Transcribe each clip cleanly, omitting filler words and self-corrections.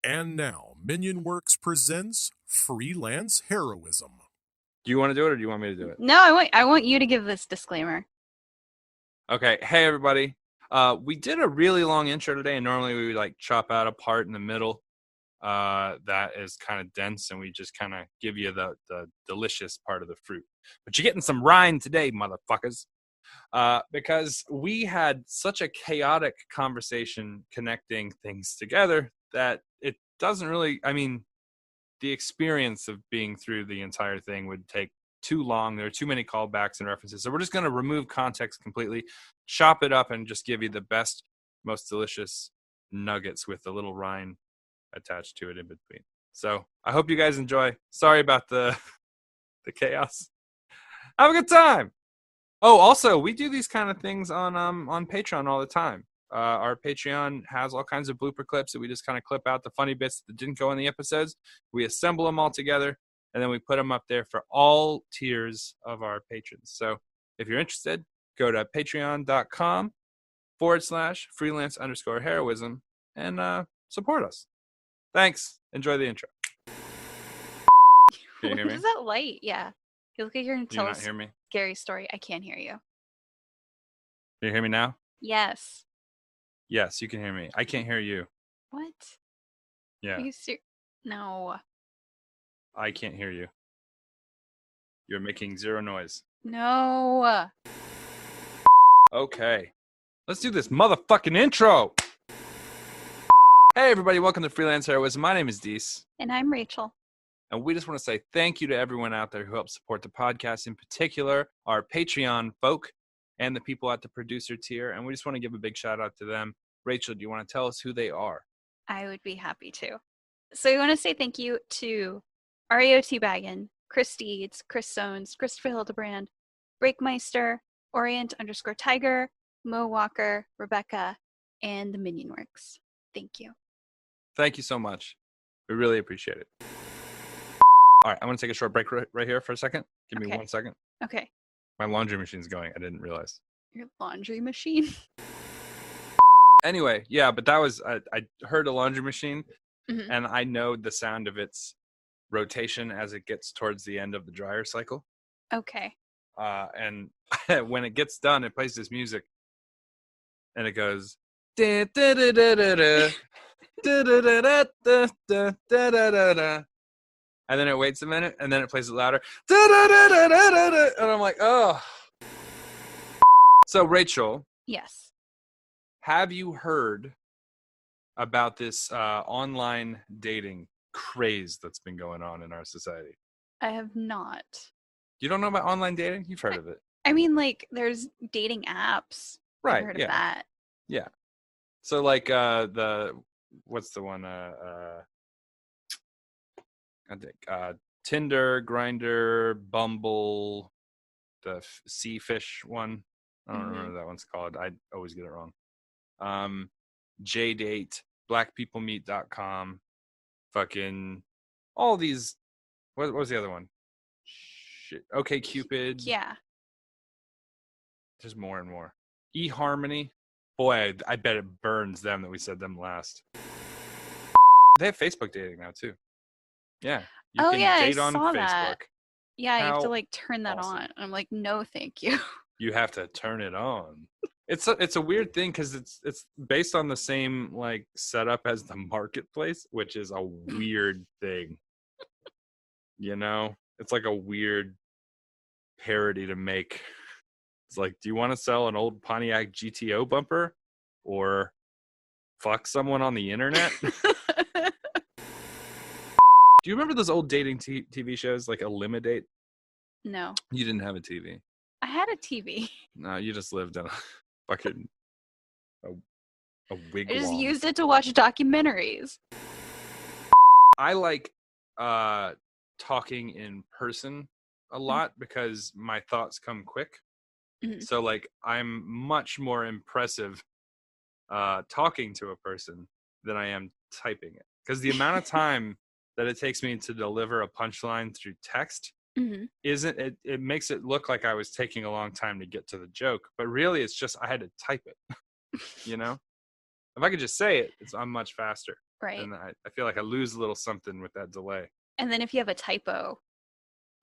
And now, Minion Works presents Freelance Heroism. Do you want to do it or do you want me to do it? No, I want you to give this disclaimer. Okay. Hey, everybody. We did a really long intro today, and normally we would like chop out a part in the middle that is kind of dense, and we just kind of give you the delicious part of the fruit. But you're getting some rind today, motherfuckers. Because we had such a chaotic conversation connecting things together that it doesn't really, the experience of being through the entire thing would take too long. There are too many callbacks and references. So we're just going to remove context completely, chop it up, and just give you the best, most delicious nuggets with a little rind attached to it in between. So I hope you guys enjoy. Sorry about the chaos. Have a good time. Oh, also, we do these kind of things on Patreon all the time. Our Patreon has all kinds of blooper clips that we just kind of clip out the funny bits that didn't go in the episodes. We assemble them all together, and then we put them up there for all tiers of our patrons. So if you're interested, go to patreon.com/freelance_heroism and support us. Thanks. Enjoy the intro. Can you hear What me? is that light? Yeah. You look like you're going to Do you tell not a hear me? scary story. I can't hear you. Can you hear me now? Yes. Yes, you can hear me. I can't hear you. What? Yeah, Are you No. I can't hear you. You're making zero noise. No. Okay. Let's do this motherfucking intro. Hey, everybody. Welcome to Freelance Heroism. My name is Deese. And I'm Rachel. And we just want to say thank you to everyone out there who helps support the podcast, in particular, our Patreon folk and the people at the producer tier. And we just want to give a big shout out to them. Rachel, do you want to tell us who they are? I would be happy to. So we want to say thank you to Ario Teabaggin, Chris Deeds, Chris Sones, Christopher Hildebrand, Breakmeister, Orient_Tiger, Mo Walker, Rebecca, and the Minion Works. Thank you. Thank you so much. We really appreciate it. All right, I'm going to take a short break right here for a second. Give me 1 second. Okay. My laundry machine's going. I didn't realize. Your laundry machine? Anyway, yeah, but that was, I heard a laundry machine, Mm-hmm. and I know the sound of its rotation as it gets towards the end of the dryer cycle. Okay. And when it gets done, it plays this music, and it goes, da, da, da, da, da, da, da, da, da, da, da, da, da, da. And then it waits a minute, and then it plays it louder. Da, da, da, da, da, da, da. And I'm like, oh. So, Rachel. Yes. Have you heard about this online dating craze that's been going on in our society? I have not. You don't know about online dating? You've heard of it. I mean, like, there's dating apps. Right. I've heard yeah. of that. Yeah. So, like, what's the one? I think Tinder, Grindr, Bumble, the Sea Fish one. I don't remember what that one's called. I always get it wrong. JDate, blackpeoplemeet.com, fucking all these. What was the other one? Shit. Okay, Cupid. Yeah. There's more and more. eHarmony. Boy, I bet it burns them that we said them last. They have Facebook dating now too. Yeah. You can date on saw Facebook. that. Yeah, you have to How like turn that awesome. on. I'm like, no, thank you. You have to turn it on. It's a weird thing because it's based on the same like setup as the marketplace, which is a weird thing. You know, it's like a weird parody to make. It's like, do you want to sell an old Pontiac GTO bumper or fuck someone on the internet? Do you remember those old dating TV shows like Eliminate? No. You didn't have a TV. I had a TV. No, you just lived in a fucking a wigwam. I just used it to watch documentaries. I like talking in person a lot because my thoughts come quick. Mm-hmm. So like I'm much more impressive talking to a person than I am typing it. Because the amount of time that it takes me to deliver a punchline through text isn't it makes it look like I was taking a long time to get to the joke, but really it's just I had to type it. You know? If I could just say it, I'm much faster. Right. And I feel like I lose a little something with that delay. And then if you have a typo.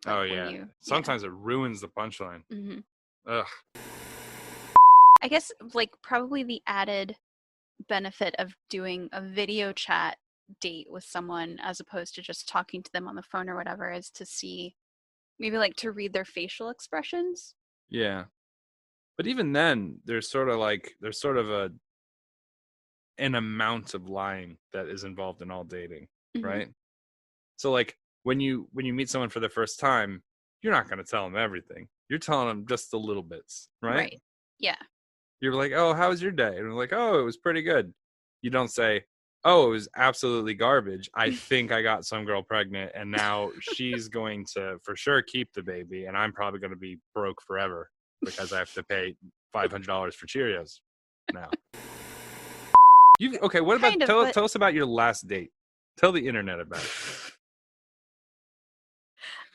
Oh, yeah. Sometimes it ruins the punchline. Mm-hmm. Ugh. I guess, like, probably the added benefit of doing a video chat date with someone as opposed to just talking to them on the phone or whatever is to see, maybe, like, to read their facial expressions. Yeah. But even then, there's sort of an amount of lying that is involved in all dating, Mm-hmm. right? So, like, when you meet someone for the first time, you're not going to tell them everything. You're telling them just the little bits, right? Yeah. You're like, oh, how was your day? And we're like, oh, it was pretty good. You don't say, oh, it was absolutely garbage. I think I got some girl pregnant, and now she's going to for sure keep the baby, and I'm probably going to be broke forever because I have to pay $500 for Cheerios now. Okay, what about tell us about your last date? Tell the internet about it.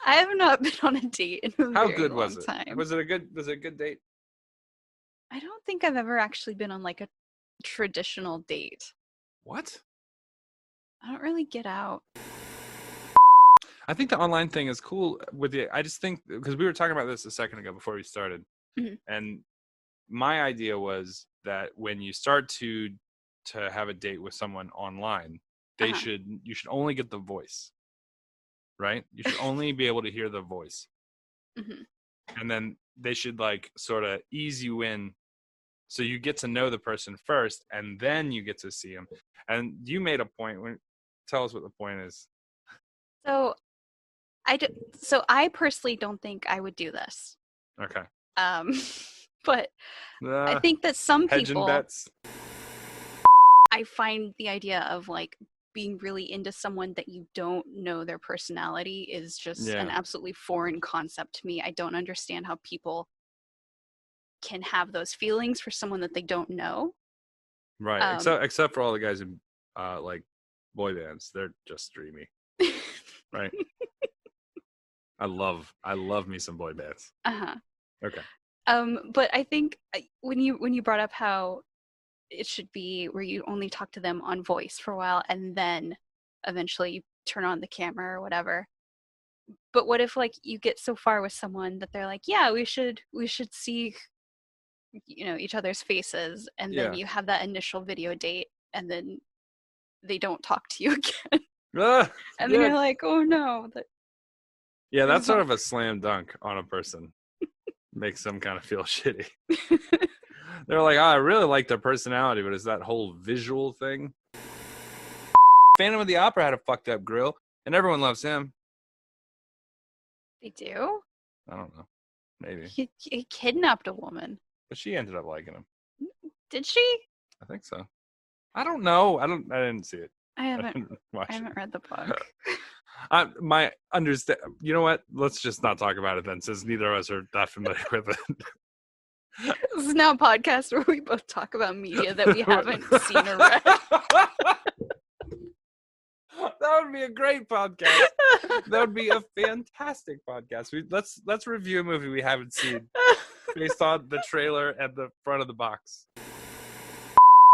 I have not been on a date in a How very good long was it? time. Was it a good date? I don't think I've ever actually been on like a traditional date. What? I don't really get out. I think the online thing is cool with it. I just think because we were talking about this a second ago before we started, and my idea was that when you start to have a date with someone online, you should only get the voice, right? You should only be able to hear the voice, and then they should like sort of ease you in, so you get to know the person first, and then you get to see them. And you made a point. Tell us what the point is. So I personally don't think I would do this. Okay. But I think that some people, bets. I find the idea of like being really into someone that you don't know their personality is just an absolutely foreign concept to me. I don't understand how people can have those feelings for someone that they don't know. Right. Except for all the guys in like boy bands, they're just dreamy. Right. I love me some boy bands. Okay. But I think when you brought up how it should be where you only talk to them on voice for a while and then eventually you turn on the camera or whatever. But what if like you get so far with someone that they're like, yeah, we should see, you know, each other's faces, and then you have that initial video date and then they don't talk to you again. And then you're like, oh no. That's sort of a slam dunk on a person. Makes them kind of feel shitty. They're like, oh, I really like their personality, but it's that whole visual thing. Phantom of the Opera had a fucked up grill, and everyone loves him. They do? I don't know. Maybe. He kidnapped a woman. But she ended up liking him. Did she? I think so. I don't know. I didn't see it. I haven't read the book. You know what? Let's just not talk about it then, since neither of us are that familiar with it. This is now a podcast where we both talk about media that we haven't seen or read. That would be a great podcast. That would be a fantastic podcast. Let's review a movie we haven't seen based on the trailer and the front of the box.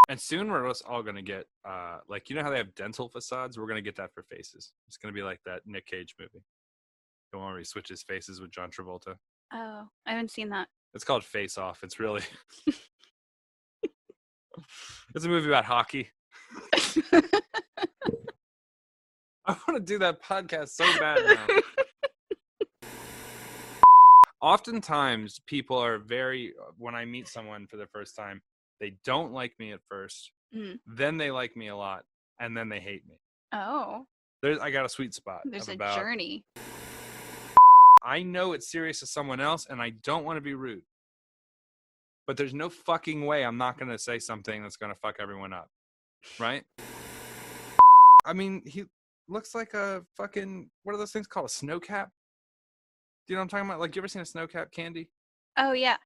And soon we're all going to get, like, you know how they have dental facades? We're going to get that for faces. It's going to be like that Nick Cage movie. The one where he switches faces with John Travolta. Oh, I haven't seen that. It's called Face Off. It's really... It's a movie about hockey. I want to do that podcast so bad now. Oftentimes, people are when I meet someone for the first time, they don't like me at first, then they like me a lot, and then they hate me. Oh. I got a sweet spot. There's a journey. I know it's serious to someone else, and I don't want to be rude. But there's no fucking way I'm not going to say something that's going to fuck everyone up. Right? I mean, he looks like a fucking, what are those things called? A snow cap? Do you know what I'm talking about? Like, you ever seen a snow cap candy? Oh, yeah.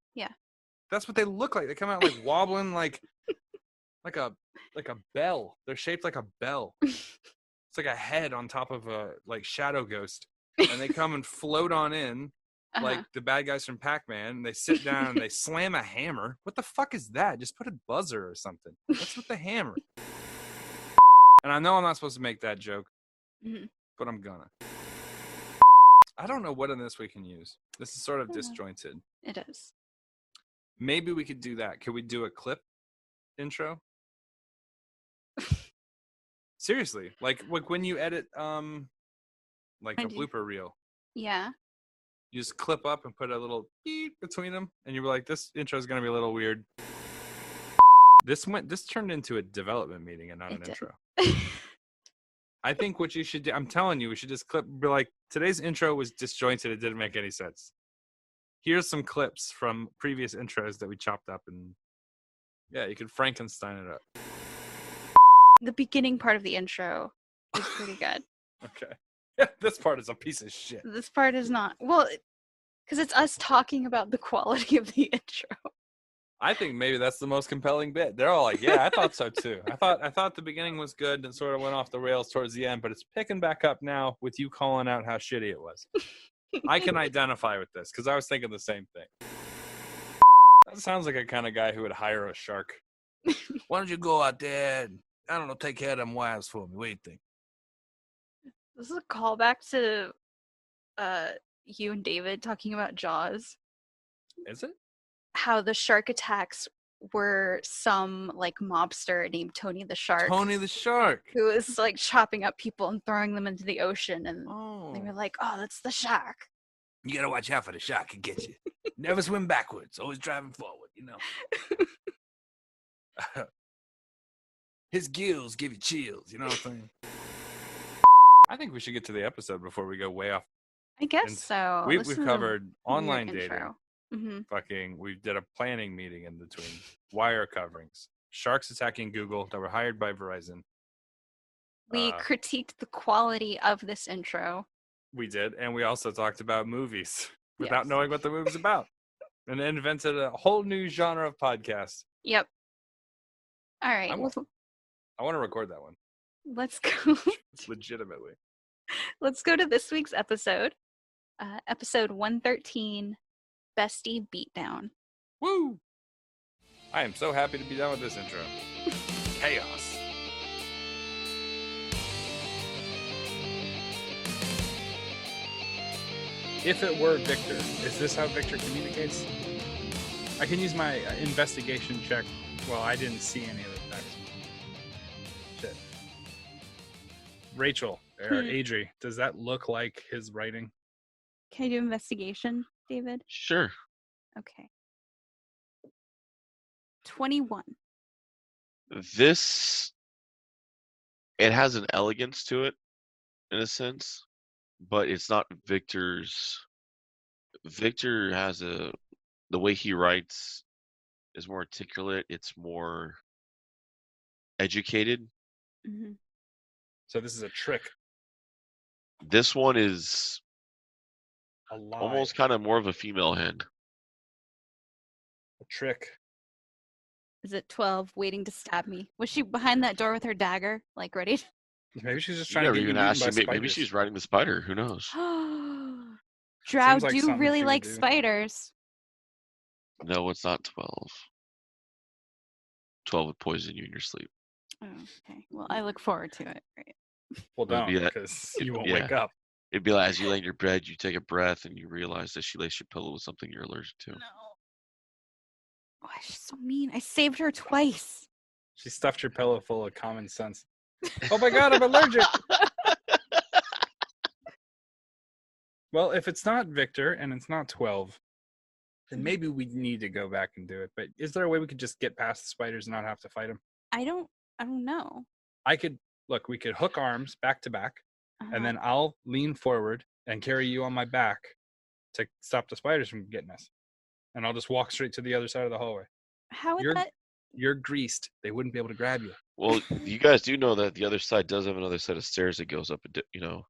That's what they look like. They come out like wobbling like a bell. They're shaped like a bell. It's like a head on top of a like shadow ghost. And they come and float on in like the bad guys from Pac-Man. They sit down and they slam a hammer. What the fuck is that? Just put a buzzer or something. What's with the hammer? And I know I'm not supposed to make that joke, Mhm. but I'm gonna. I don't know what in this we can use. This is sort of disjointed. It is. Maybe we could do that. Could we do a clip intro? Seriously, like when you edit like a blooper reel, Yeah. you just clip up and put a little beep between them, and you were like, this intro is gonna be a little weird. This turned into a development meeting and not an intro. I think what you should do, I'm telling you, we should just be like, today's intro was disjointed. It didn't make any sense. Here's some clips from previous intros that we chopped up, and yeah, you could Frankenstein it up. The beginning part of the intro is pretty good. Okay. This part is a piece of shit. This part is not. Well, because it's us talking about the quality of the intro. I think maybe that's the most compelling bit. They're all like, yeah, I thought so too. I thought the beginning was good and sort of went off the rails towards the end, but it's picking back up now with you calling out how shitty it was. I can identify with this because I was thinking the same thing. That sounds like a kind of guy who would hire a shark. Why don't you go out there and, I don't know, take care of them wives for me? What do you think? This is a callback to you and David talking about Jaws. Is it? How the shark attacks were some like mobster named Tony the Shark. Tony the Shark. Who was like chopping up people and throwing them into the ocean, and they were like, "Oh, that's the shark." You gotta watch out for the shark. It gets you. Never swim backwards. Always driving forward. You know. His gills give you chills. You know what I'm saying? I think we should get to the episode before we go way off. I guess so. We've covered online dating. Mm-hmm. Fucking, we did a planning meeting in between. Wire coverings. Sharks attacking Google that were hired by Verizon. We critiqued the quality of this intro. We did, and we also talked about movies without knowing what the movie's about. And invented a whole new genre of podcast. Yep. All right. I want to record that one. Let's go. Legitimately. Let's go to this week's episode. Episode 113, Bestie Beatdown. Woo! I am so happy to be done with this intro. Chaos. If it were Victor, is this how Victor communicates? I can use my investigation check. Well, I didn't see any of the text. Shit. Rachel, or Adrie, does that look like his writing? Can I do investigation, David? Sure. Okay. 21. This, it has an elegance to it, in a sense, but it's not Victor's. Victor has the way he writes is more articulate. It's more educated. Mm-hmm. So this is a trick. This one is almost kind of more of a female hand. A trick. Is it 12 waiting to stab me? Was she behind that door with her dagger, like ready? Maybe she's just trying to get even you asked by you. Maybe she's riding the spider. Who knows? Drow like do something really she would like do. spiders. No, it's not 12. 12 would poison you in your sleep. Oh, okay. Well, I look forward to it. Right. Well, It would don't, be that- because you won't yeah. wake up. It'd be like as you lay in your bed, you take a breath and you realize that she laced your pillow with something you're allergic to. No. Why is she so mean? I saved her twice. She stuffed your pillow full of common sense. Oh my god, I'm allergic! Well, if it's not Victor and it's not 12, then maybe we need to go back and do it. But is there a way we could just get past the spiders and not have to fight them? I don't know. We could hook arms back to back, Uh-huh. and then I'll lean forward and carry you on my back to stop the spiders from getting us. And I'll just walk straight to the other side of the hallway. How would that? You're greased. They wouldn't be able to grab you. Well, you guys do know that the other side does have another set of stairs that goes up. You're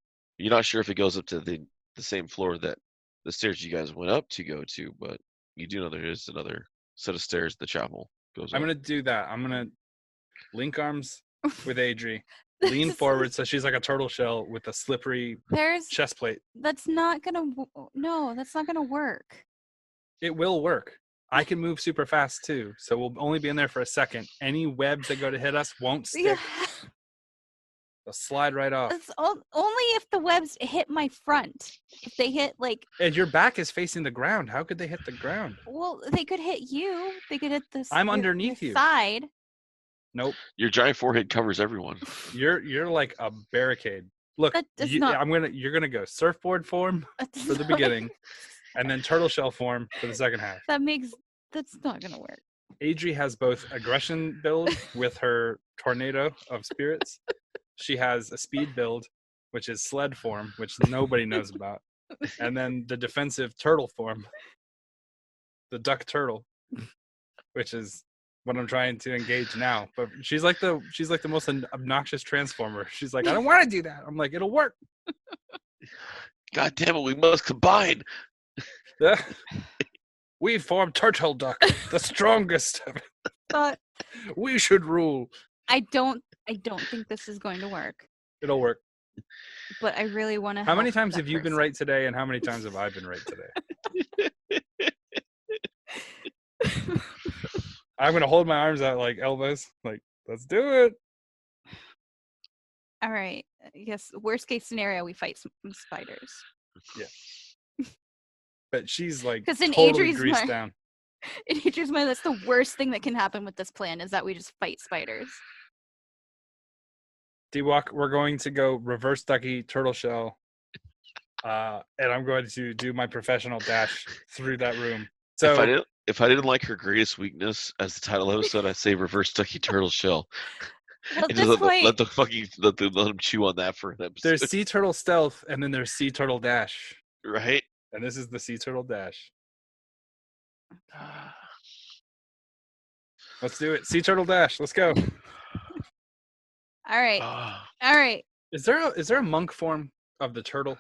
not sure if it goes up to the same floor that the stairs you guys went up to go to, but you do know there is another set of stairs the chapel goes up. I'm going to do that. I'm going to link arms with Adrie, lean forward so she's like a turtle shell with a slippery chest plate. That's not gonna. No, that's not gonna work. It will work. I can move super fast too, so we'll only be in there for a second. Any webs that go to hit us won't stick. They'll slide right off. It's only if the webs hit my front. If they hit like, And your back is facing the ground. How could they hit the ground? well, they could hit you. They could hit the. I'm your underneath you. Side. Nope. Your giant forehead covers everyone. You're like a barricade. Look, That does not- you're gonna go surfboard form for the beginning, and then turtle shell form for the second half. That's not gonna work. Adrie has both aggression build with her tornado of spirits. She has a speed build, which is sled form, which nobody knows about, and then the defensive turtle form, the duck turtle, which is what I'm trying to engage now. But she's like the most obnoxious transformer. She's like, I don't want to do that. I'm like, it'll work. God damn it, we must combine. We form turtle duck, the strongest. But We should rule. I don't think this is going to work. It'll work. But I really want to. How many times have you been right today, and how many times have I been right today? I'm gonna hold my arms out like elbows. Like, let's do it. All right. Yes. Worst case scenario, we fight some spiders. Yeah. But she's like 'Cause in totally Adrie's greased mind- down. In Adrie's mind, that's the worst thing that can happen with this plan is that we just fight spiders. D-Walk, we're going to go reverse ducky turtle shell. And I'm going to do my professional dash through that room. So If I didn't like her greatest weakness as the title episode, I'd say reverse ducky turtle shell. Well, And this just way, let them chew on that for an episode. there's sea turtle stealth, and then there's sea turtle dash. Right? And this is the sea turtle dash. Let's do it. Sea turtle dash. Let's go. all right, Ah, all right. Is there a monk form of the turtle?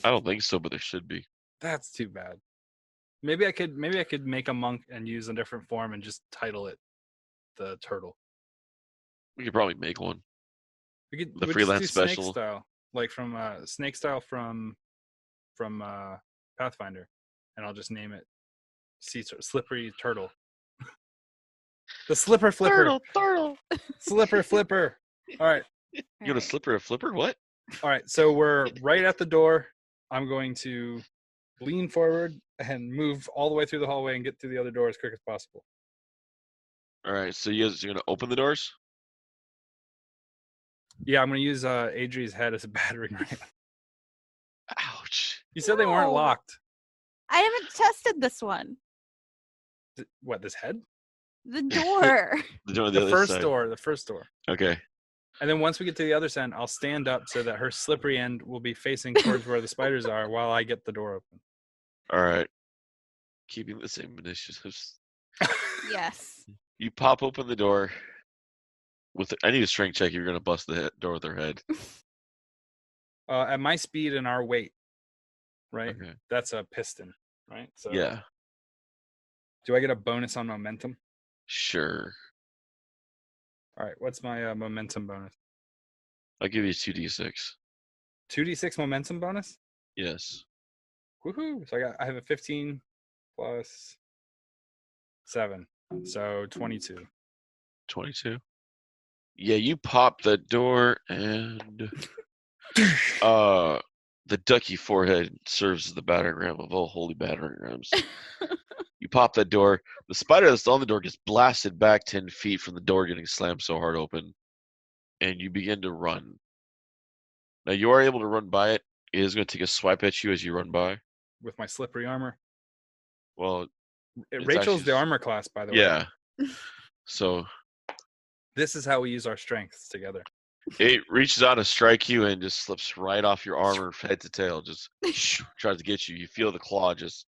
I don't think so, but there should be. That's too bad. Maybe I could make a monk and use a different form and just title it the turtle. We could probably make one. We The just freelance do snake special. style, like from snake style from Pathfinder, and I'll just name it slippery turtle. The slipper flipper. Turtle. Slipper flipper. All right. You want a slipper, a flipper? What? All right, so we're right at the door. I'm going to lean forward and move all the way through the hallway and get through the other door as quick as possible. All right, so you're going to open the doors? Yeah, I'm going to use Adrie's head as a battering ram. Ouch. You said they weren't No. locked. I haven't tested this one. What, this head? The door. The door on The other first side. door. The first door. Okay. And then once we get to the other side, I'll stand up so that her slippery end will be facing towards where the spiders are while I get the door open. All right. Keeping the same initiatives. Yes. You pop open the door. I need a strength check. You're going to bust the door with her head. At my speed and our weight, right? Okay. That's a piston, right? So Yeah. do I get a bonus on momentum? Sure. All right. What's my momentum bonus? I'll give you 2d6. 2d6 momentum bonus? Yes. Woohoo! So I have a 15 plus 7, so 22. 22. Yeah, you pop the door and the ducky forehead serves as the battering ram of all holy battering rams. You pop that door. The spider that's on the door gets blasted back 10 feet from the door getting slammed so hard open. And you begin to run. Now, you are able to run by it. It is going to take a swipe at you as you run by. With my slippery armor. Well, It's Rachel's actually- the armor class, by the way. yeah. So This is how we use our strengths together. it reaches out to strike you and just slips right off your armor head to tail. Just tries to get you. You feel the claw just.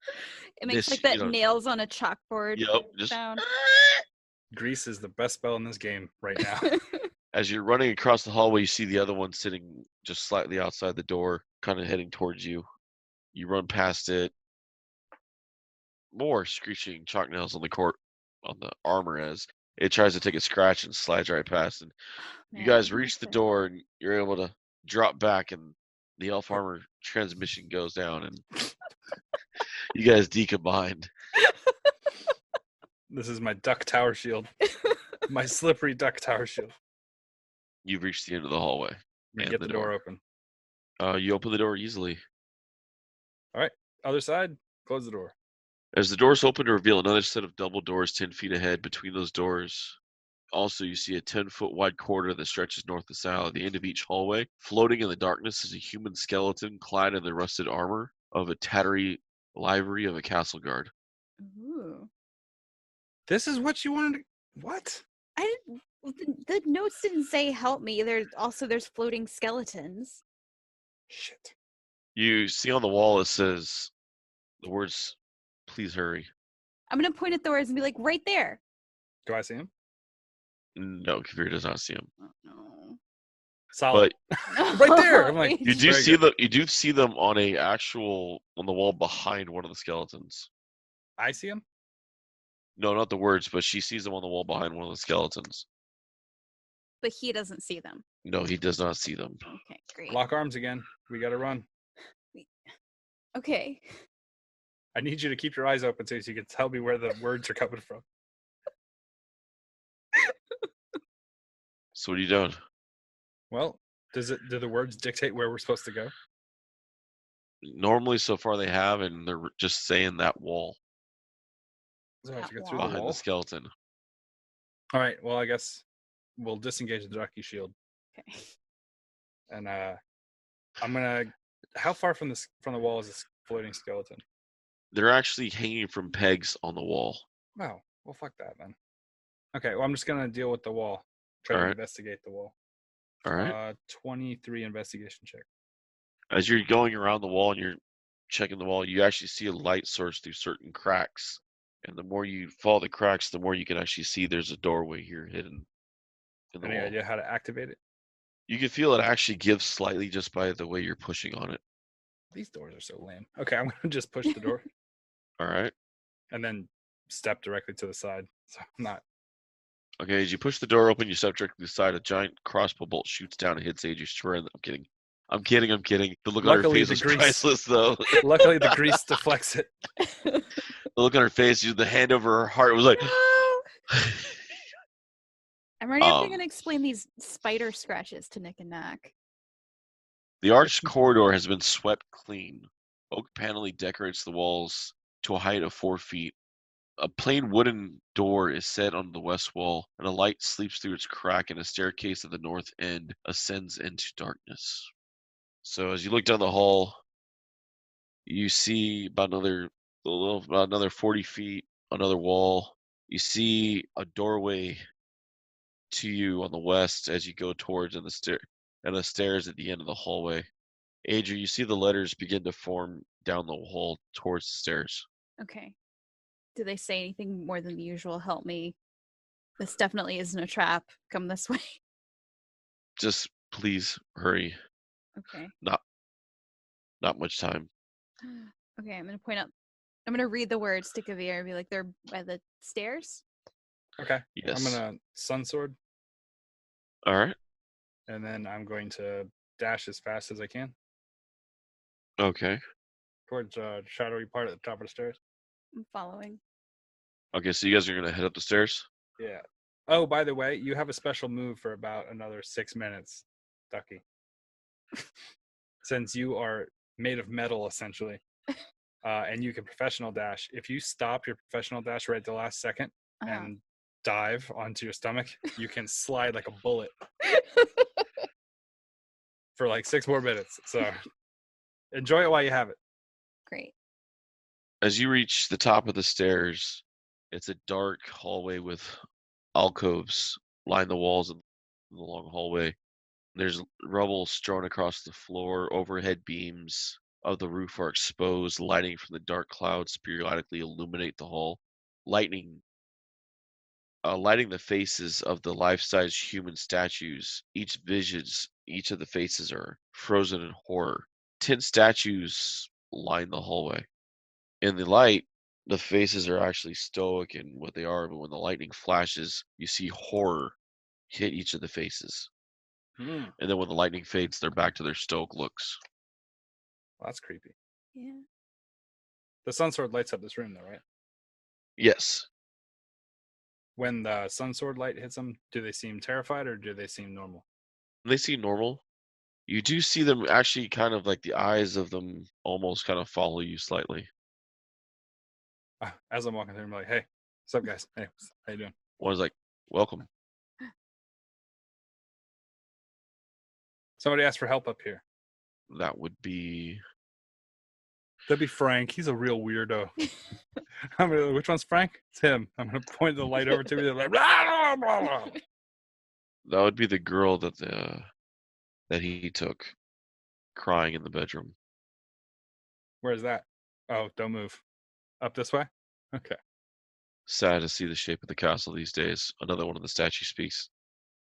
It makes This, like that you know- nails on a chalkboard Yep. Just sound. Grease is the best spell in this game right now. as you're running across the hallway, you see the other one sitting just slightly outside the door, kind of heading towards you. You run past it. More screeching chalk nails on the armor as it tries to take a scratch and slides right past. And you Man, guys reach the that's it. door and you're able to drop back, and the elf armor transmission goes down, and you guys decombined. This is my duck tower shield. My slippery duck tower shield. You've reached the end of the hallway. And get the door open. You open the door easily. All right, other side. Close the door. As the doors open to reveal another set of double doors 10 feet ahead. Between those doors, also, you see a 10-foot wide corridor that stretches north to south. At the end of each hallway, floating in the darkness, is a human skeleton clad in the rusted armor of a tattery livery of a castle guard. Ooh. This is what you wanted. What? I didn't, the notes didn't say help me. There's floating skeletons. Shit. You see on the wall it says the words, "Please hurry." I'm gonna point at the words and be like, right there. Do I see him? No, computer does not see him. Oh, no. Solid. But Right there. I'm like, you do Very see good. them. You do see them on the wall behind one of the skeletons. I see him. No, not the words, but she sees them on the wall behind one of the skeletons. But he doesn't see them. No, he does not see them. Okay, great. Lock arms again. We gotta run. Okay. I need you to keep your eyes open so you can tell me where the words are coming from. So what are you doing? Well, do the words dictate where we're supposed to go? Normally, so far they have, and they're just saying that wall So I have to go That through wall. the behind wall. the skeleton. All right. Well, I guess we'll disengage the jockey shield, Okay. and I'm gonna. How far from the wall is this floating skeleton? They're actually hanging from pegs on the wall. Oh, well, fuck that then. Okay. Well, I'm just gonna deal with the wall. Try All to right. investigate the wall. All right. 23 investigation check. As you're going around the wall and you're checking the wall, you actually see a light source through certain cracks. And the more you follow the cracks, the more you can actually see there's a doorway here hidden in the Any wall. idea how to activate it? You can feel it actually gives slightly just by the way you're pushing on it. These doors are so lame. Okay, I'm gonna just push the door All right. and then step directly to the side. So I'm not. Okay, as you push the door open, you step directly to the side. A giant crossbow bolt shoots down and hits Adrie's square. I'm kidding. I'm kidding. The look on her Luckily, face the was grease- priceless, though. Luckily, the grease deflects it. The look on her face, the hand over her heart was like. I'm already going to explain these spider scratches to Nick and Knack. The arched corridor has been swept clean. Oak paneling decorates the walls to a height of 4 feet. A plain wooden door is set on the west wall, and a light sleeps through its crack, and a staircase at the north end ascends into darkness. So as you look down the hall, you see about another 40 feet, another wall. You see a doorway to you on the west as you go towards and the stairs at the end of the hallway. Adrie, you see the letters begin to form down the hall towards the stairs. Okay. Do they say anything more than the usual? Help me. This definitely isn't a trap. Come this way. Just please hurry. Okay. Not much time. Okay, I'm going to point out. I'm going to read the words to Kavir and be like, they're by the stairs. Okay. Yes. I'm gonna sun sword, All right. and then I'm going to dash as fast as I can Okay. towards shadowy part at the top of the stairs. I'm following. Okay, so you guys are gonna head up the stairs? Yeah. Oh, by the way, you have a special move for about another 6 minutes, Ducky. Since you are made of metal, essentially, and you can professional dash. If you stop your professional dash right at the last second and dive onto your stomach, you can slide like a bullet for like 6 more minutes. So enjoy it while you have it. Great. As you reach the top of the stairs, it's a dark hallway with alcoves line the walls of the long hallway. There's rubble strewn across the floor. Overhead beams of the roof are exposed. Lighting from the dark clouds periodically illuminate the hall. Lighting the faces of the life-size human statues. Each of the faces are frozen in horror. 10 statues line the hallway. In the light, the faces are actually stoic in what they are, but when the lightning flashes, you see horror hit each of the faces. Well, And then when the lightning fades, they're back to their stoic looks. that's creepy. Yeah. The sun sword lights up this room, though, right? Yes. When the sun sword light hits them, do they seem terrified or do they seem normal? They seem normal. You do see them actually kind of like the eyes of them almost kind of follow you slightly. As I'm walking through, I'm like, hey, what's up, guys? Hey, how you doing? One's like, welcome. Somebody asked for help up here. That would be That'd be Frank. He's a real weirdo. I'm gonna, which one's Frank? It's him. I'm gonna point the light over to me. They're like, blah, blah, blah. that would be the girl that he took, crying in the bedroom. Where's that? Oh, don't move. Up this way? Okay. Sad to see the shape of the castle these days. Another one of the statues speaks.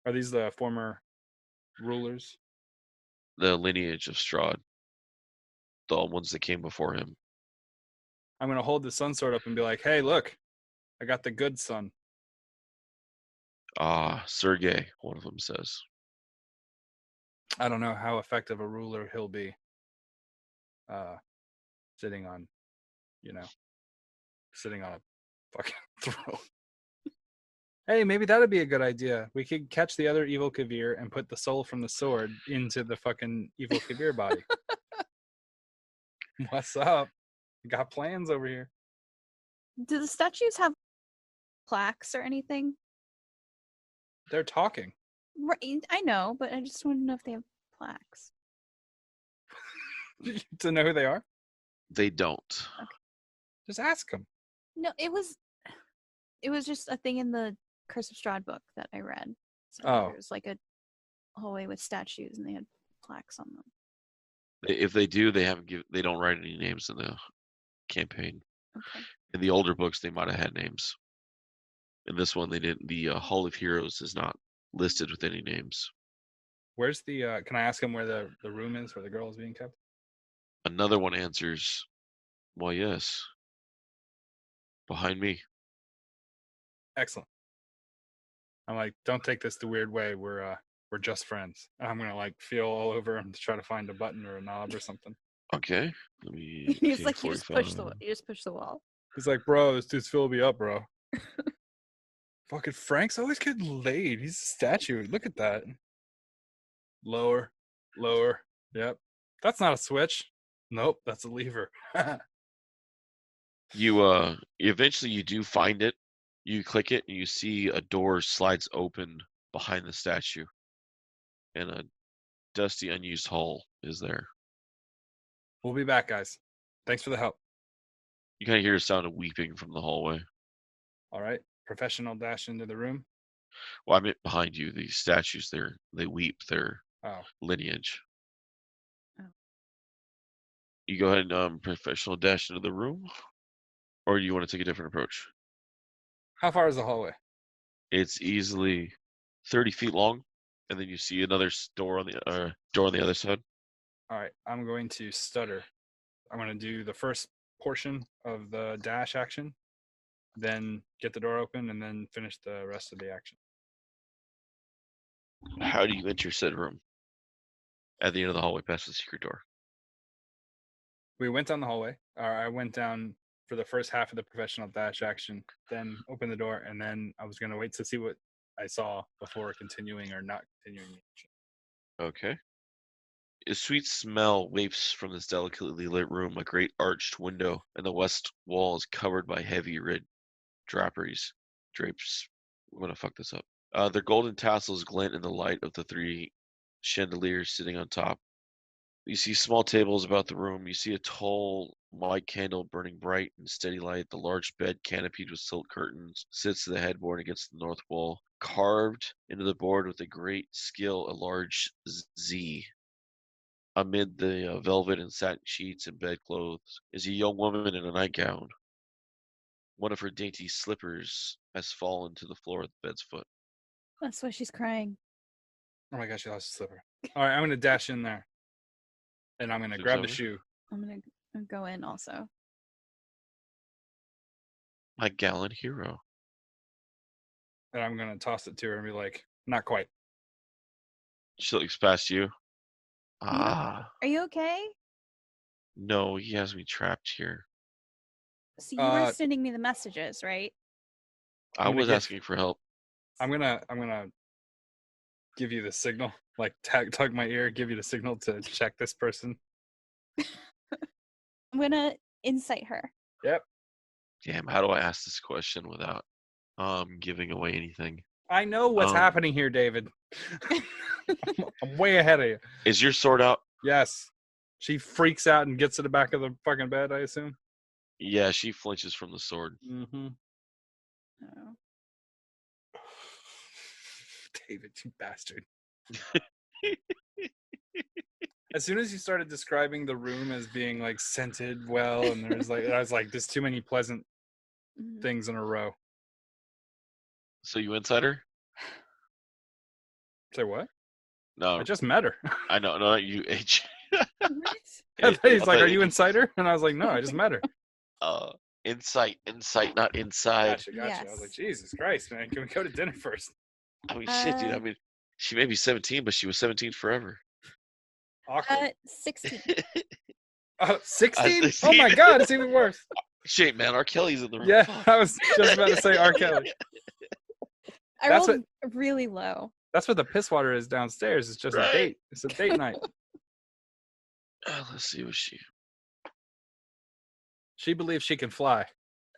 Are these the former rulers? The lineage of Strahd. The ones that came before him. I'm gonna hold the sun sword up and be like, hey, look, I got the good son. Ah, Sergei, one of them says. I don't know how effective a ruler he'll be. Sitting on, sitting on a fucking throne. Hey, maybe that'd be a good idea. We could catch the other evil Kavir and put the soul from the sword into the fucking evil Kavir body. What's up? Got plans over here. Do the statues have plaques or anything? They're talking. Right, I know, but I just want to know if they have plaques. To know who they are? They don't. Just ask them. No, it was just a thing in the Curse of Strahd book that I read. So Oh. there was like a hallway with statues, and they had plaques on them. If they do, they don't write any names in the campaign. Okay. In the older books, they might have had names. In this one, they didn't. The Hall of Heroes is not listed with any names. Where's the? Can I ask him where the room is where the girl is being kept? Another one answers, well, yes. Behind me. Excellent. I'm like, don't take this the weird way. We're just friends. I'm gonna like feel all over him to try to find a button or a knob or something. Okay. Let me. He's okay, like, you just push 45. the wall. He's like, bro, this dude's filling me up, bro. Fucking Frank's always getting laid. He's a statue. Look at that. Lower. Yep. That's not a switch. Nope, that's a lever. You eventually you do find it. You click it and you see a door slides open behind the statue. And a dusty unused hole is there. We'll be back, guys. Thanks for the help. You kind of hear a sound of weeping from the hallway. All right. Professional dash into the room. Well, I meant behind you. These statues, they weep their Oh. lineage. Oh. You go ahead and professional dash into the room, or do you want to take a different approach? How far is the hallway? It's easily 30 feet long, and then you see another door on the other side. All right. I'm going to stutter. I'm going to do the first portion of the dash action, then get the door open, and then finish the rest of the action. How do you enter said room? At the end of the hallway, past the secret door. We went down the hallway. I went down for the first half of the professional dash action, then opened the door, and then I was going to wait to see what I saw before continuing or not continuing the action. Okay. A sweet smell wafts from this delicately lit room. A great arched window, and the west wall is covered by heavy red drapes. I'm gonna fuck this up. Their golden tassels glint in the light of the 3 chandeliers sitting on top. You see small tables about the room. You see a tall white candle burning bright and steady light. The large bed, canopied with silk curtains, sits to the headboard against the north wall. Carved into the board with a great skill, a large Z. Amid the velvet and satin sheets and bedclothes is a young woman in a nightgown. One of her dainty slippers has fallen to the floor at the bed's foot. That's why she's crying. Oh my gosh, she lost a slipper. All right, I'm going to dash in there. And I'm going to grab the shoe. I'm going to go in also. My gallant hero. And I'm going to toss it to her and be like, not quite. She looks past you. Ah. Are you okay? No, he has me trapped here. So you were sending me the messages, right? I was asking for help. I'm gonna give you the signal, like tug my ear, give you the signal to check this person. I'm gonna incite her. Yep. Damn, how do I ask this question without giving away anything? I know what's happening here, David. I'm way ahead of you. Is your sword out? Yes. She freaks out and gets to the back of the fucking bed, I assume. Yeah, she flinches from the sword. Mm-hmm. Oh. David, you bastard. As soon as you started describing the room as being like scented well, and I was like, there's too many pleasant Mhm. things in a row. So you inside her? Say what? No, I just met her. I know, no, you H. I thought he's like, are you inside her? And I was like, no, I just met her. Insight, not inside. Gotcha. I was like, Jesus Christ, man, can we go to dinner first? I mean, shit, dude. I mean, she may be 17, but she was 17 forever. Awkward. 16. 16? 16. Oh my God, it's even worse. Shit, man, R. Kelly's in the room. Yeah, Fuck. I was just about to say R. Kelly. I That's rolled really low. That's what the piss water is downstairs. It's just a date. It's a date night. Let's see what she. She believes she can fly,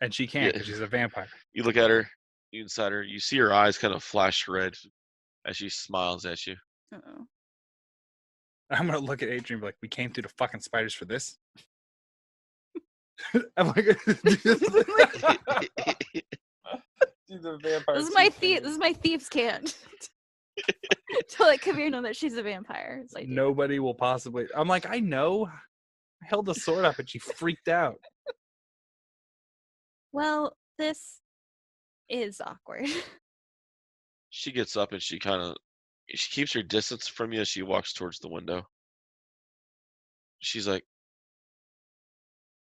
and she can't Yeah. because she's a vampire. You look at her, you inside her. You see her eyes kind of flash red as she smiles at you. Uh-oh. I'm gonna look at Adrian and be like, "We came through the fucking spiders for this." I'm like, the vampire. This is my thief. This is my thieves' can't. To let Kabir know that she's a vampire. It's like, Nobody will possibly. I'm like, I know. I held the sword up and she freaked out. well, this is awkward. She gets up and she keeps her distance from you as she walks towards the window. She's like,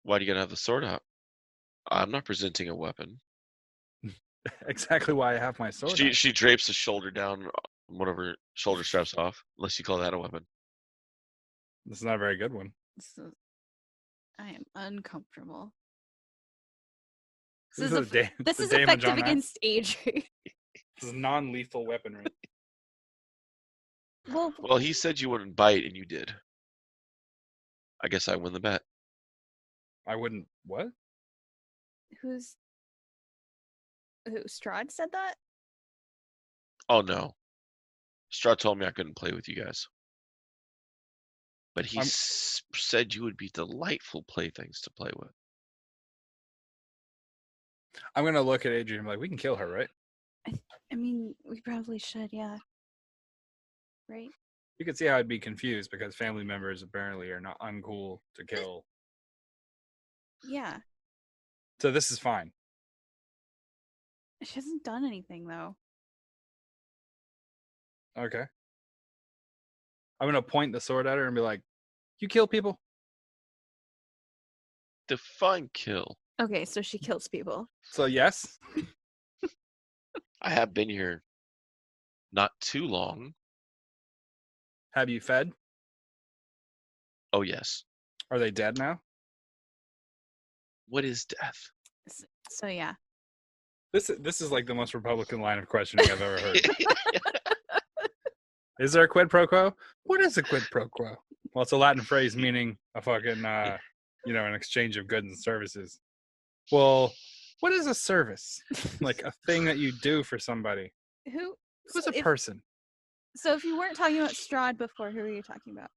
"Why do you gotta have the sword out? I'm not presenting a weapon." Exactly why I have my sword. out. She drapes the shoulder down, one of her shoulder straps off, unless you call that a weapon. This is not a very good one. I am uncomfortable. This This is the is damage effective on that. against Adrie. This is non-lethal weaponry. Well, he said you wouldn't bite, and you did. I guess I win the bet. I wouldn't. What? Who? Strahd said that? Oh no, Straw told me I couldn't play with you guys, but he said you would be delightful playthings to play with. I'm gonna look at Adrian and be like, we can kill her, right? I mean, we probably should, yeah. Right? You can see how I'd be confused because family members apparently are not uncool to kill. Yeah. So this is fine. She hasn't done anything, though. Okay. I'm gonna point the sword at her and be like, "You kill people." Define kill. Okay, so she kills people. So yes. I have been here not too long. Have you fed? Oh yes. Are they dead now? What is death? So yeah. This is like the most Republican line of questioning I've ever heard. Is there a quid pro quo? What is a quid pro quo? Well, it's a Latin phrase meaning a fucking, an exchange of goods and services. Well, what is a service? Like a thing that you do for somebody. Who's a person? So if you weren't talking about Strahd before, who are you talking about?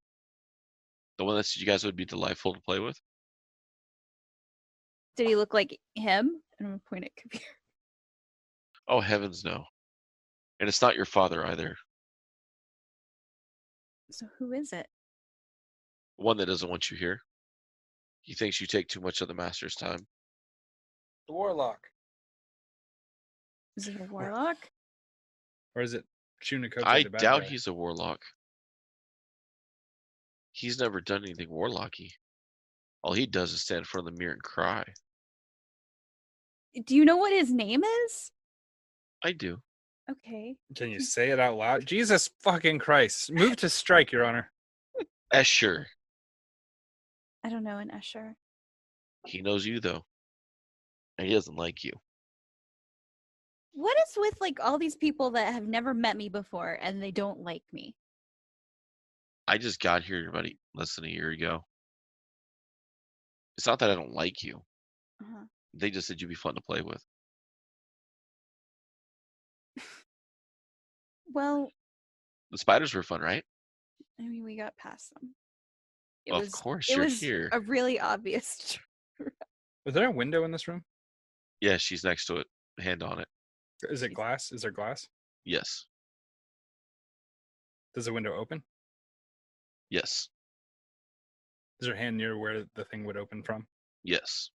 The one that said you guys would be delightful to play with? Did he look like him? And I'm going to point at Kabir. Oh, heavens no. And it's not your father either. So who is it? One that doesn't want you here. He thinks you take too much of the master's time. The warlock. Is it a warlock? Or is it Shunakote I the bad doubt guy? he's a warlock. He's never done anything warlocky. All he does is stand in front of the mirror and cry. Do you know what his name is? I do. Okay. Can you say it out loud? Jesus fucking Christ. Move to strike, Your Honor. Escher. I don't know an Escher. He knows you, though. And he doesn't like you. What is with like all these people that have never met me before and they don't like me? I just got here about less than a year ago. It's not that I don't like you. Uh-huh. They just said you'd be fun to play with. Well, The spiders were fun, right? I mean, we got past them. Of course, it you're was here. a really obvious. Is there a window in this room? Yeah, she's next to it. Hand on it. Is it glass? Is there glass? Yes. Does the window open? Yes. Is her hand near where the thing would open from? Yes.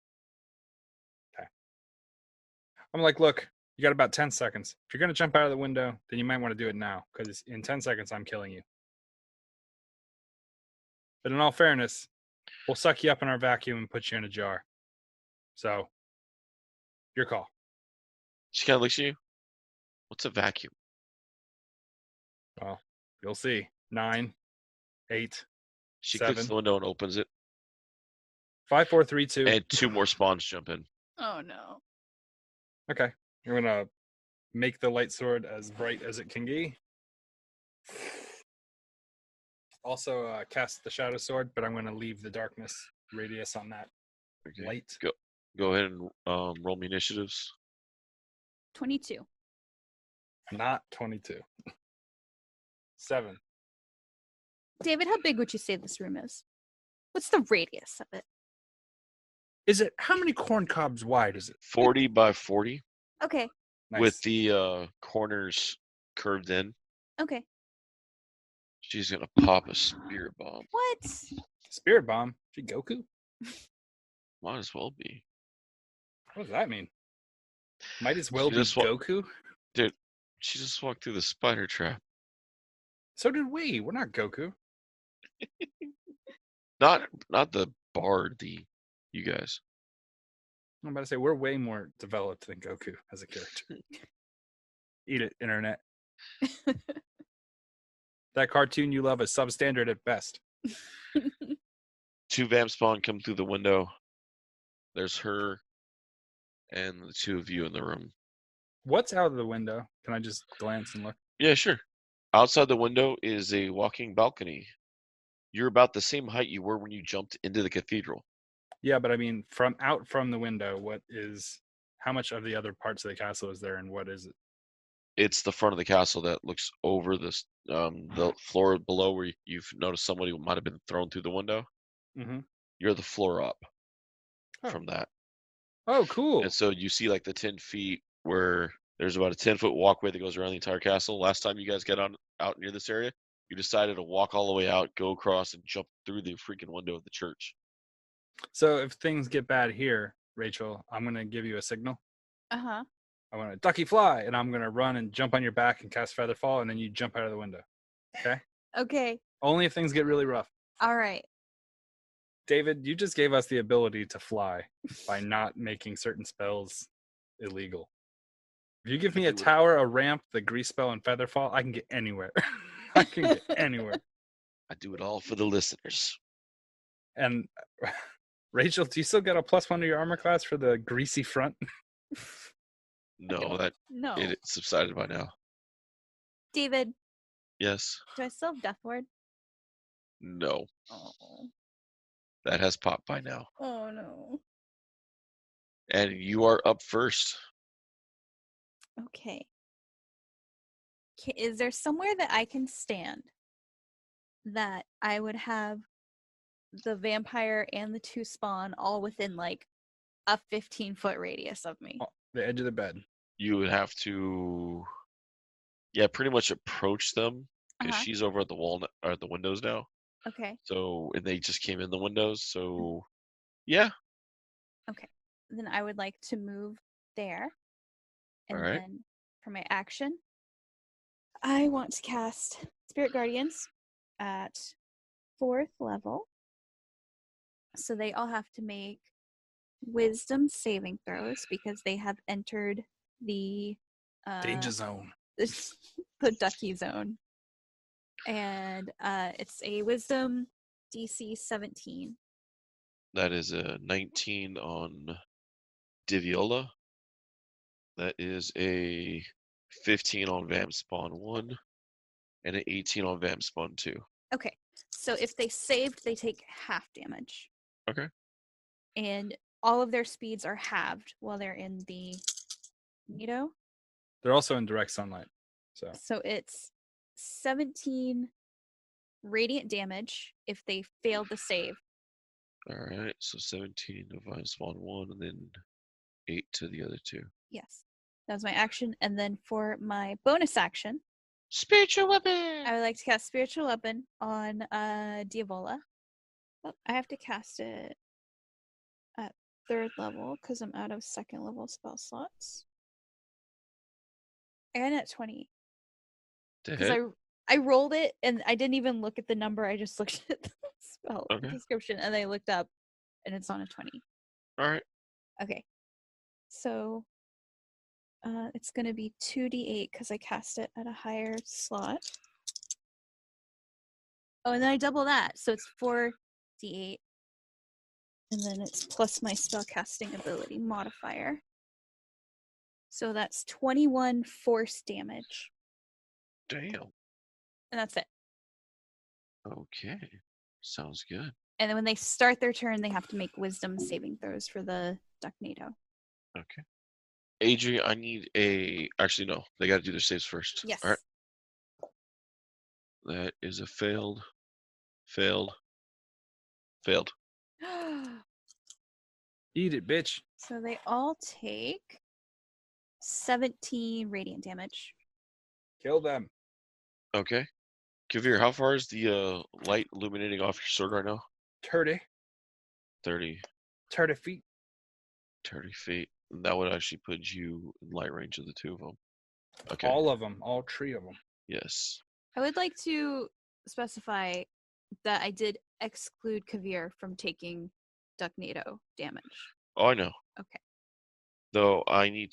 I'm like, look, you got about 10 seconds. If you're going to jump out of the window, then you might want to do it now, because in 10 seconds, I'm killing you. But in all fairness, we'll suck you up in our vacuum and put you in a jar. So, your call. She kind of looks at you. What's a vacuum? Well, you'll see. 9, 8, She 7, clicks the window and opens it. 5, 4, 3, 2. And 2 more spawns jump in. Oh no. Okay. You're going to make the light sword as bright as it can be. Also cast the shadow sword, but I'm going to leave the darkness radius on that Okay. light. Go ahead and roll me initiatives. 22. Not 22. 7. David, how big would you say this room is? What's the radius of it? Is it, how many corn cobs wide is it? 40 by 40 Okay. Nice. with the corners curved in. Okay. She's going to pop a spirit bomb. What? Spirit bomb? She Goku? Might as well be. What does that mean? Might as well She be just wa- Goku? Dude, she just walked through the spider trap. So did we. We're not Goku. Not the bard, you guys. I'm about to say we're way more developed than Goku as a character. Eat it, internet. That cartoon you love is substandard at best. 2 vamp spawn come through the window. There's her and the 2 of you in the room. What's out of the window? Can I just glance and look? Yeah, sure. Outside the window is a walking balcony. You're about the same height you were when you jumped into the cathedral. Yeah, but I mean, out from the window, how much of the other parts of the castle is there, and what is it? It's the front of the castle that looks over the floor below where you've noticed somebody might have been thrown through the window. Mm-hmm. You're the floor up Oh. from that. Oh, cool. And so you see like the 10 feet where there's about a 10-foot walkway that goes around the entire castle. Last time you guys got out near this area, you decided to walk all the way out, go across, and jump through the freaking window of the church. So if things get bad here, Rachel, I'm going to give you a signal. Uh-huh. I want to ducky fly, and I'm going to run and jump on your back and cast Feather Fall, and then you jump out of the window. Okay? Okay. Only if things get really rough. All right. David, you just gave us the ability to fly by not making certain spells illegal. If you give me a tower, a ramp, the grease spell, and Feather Fall, I can get anywhere. I can get anywhere. I do it all for the listeners. And Rachel, do you still get a +1 to your armor class for the greasy front? No, No. it subsided by now. David, Yes. do I still have Death Ward? No. Oh. That has popped by now. Oh no. And you are up first. Okay. Is there somewhere that I can stand that I would have the vampire and the 2 spawn all within like a 15-foot radius of me? The edge of the bed. You would have to, pretty much approach them because Uh-huh. she's over at the wall or at the windows now. Okay. So, and they just came in the windows. So, yeah. Okay. Then I would like to move there. And All right. then for my action, I want to cast Spirit Guardians at 4th level. So they all have to make wisdom saving throws because they have entered the Danger zone. the ducky zone. And it's a wisdom DC 17. That is a 19 on Diviola. That is a 15 on Vamp Spawn 1 and an 18 on Vamp Spawn 2. Okay. So if they saved, they take half damage. Okay. And all of their speeds are halved while they're in the tornado. They're also in direct sunlight. So it's 17 radiant damage if they failed the save. Alright, so 17 to Vamp Spawn 1 and then 8 to the other 2. Yes. That was my action. And then for my bonus action, Spiritual Weapon! I would like to cast Spiritual Weapon on Diavola. Oh, I have to cast it at 3rd level because I'm out of 2nd level spell slots. And at 20. To Because hit? I rolled it and I didn't even look at the number. I just looked at the spell Okay. description and I looked up and it's on a 20. Alright. Okay. So it's going to be 2d8 because I cast it at a higher slot. Oh, and then I double that. So it's 4d8. And then it's plus my spellcasting ability modifier. So that's 21 force damage. Damn. And that's it. Okay. Sounds good. And then when they start their turn, they have to make wisdom saving throws for the Ducknado. Okay. Adrie, I need a... Actually, no. They got to do their saves first. Yes. Alright. That is a failed. Failed. Failed. Eat it, bitch. So they all take 17 radiant damage. Kill them. Okay. Kavir, how far is the light illuminating off your sword right now? 30. 30. 30 feet. 30 feet. That would actually put you in light range of the two of them. Okay. All of them. All 3 of them. Yes. I would like to specify that I did exclude Kavir from taking Ducknado damage. Oh, I know. Okay. Though I need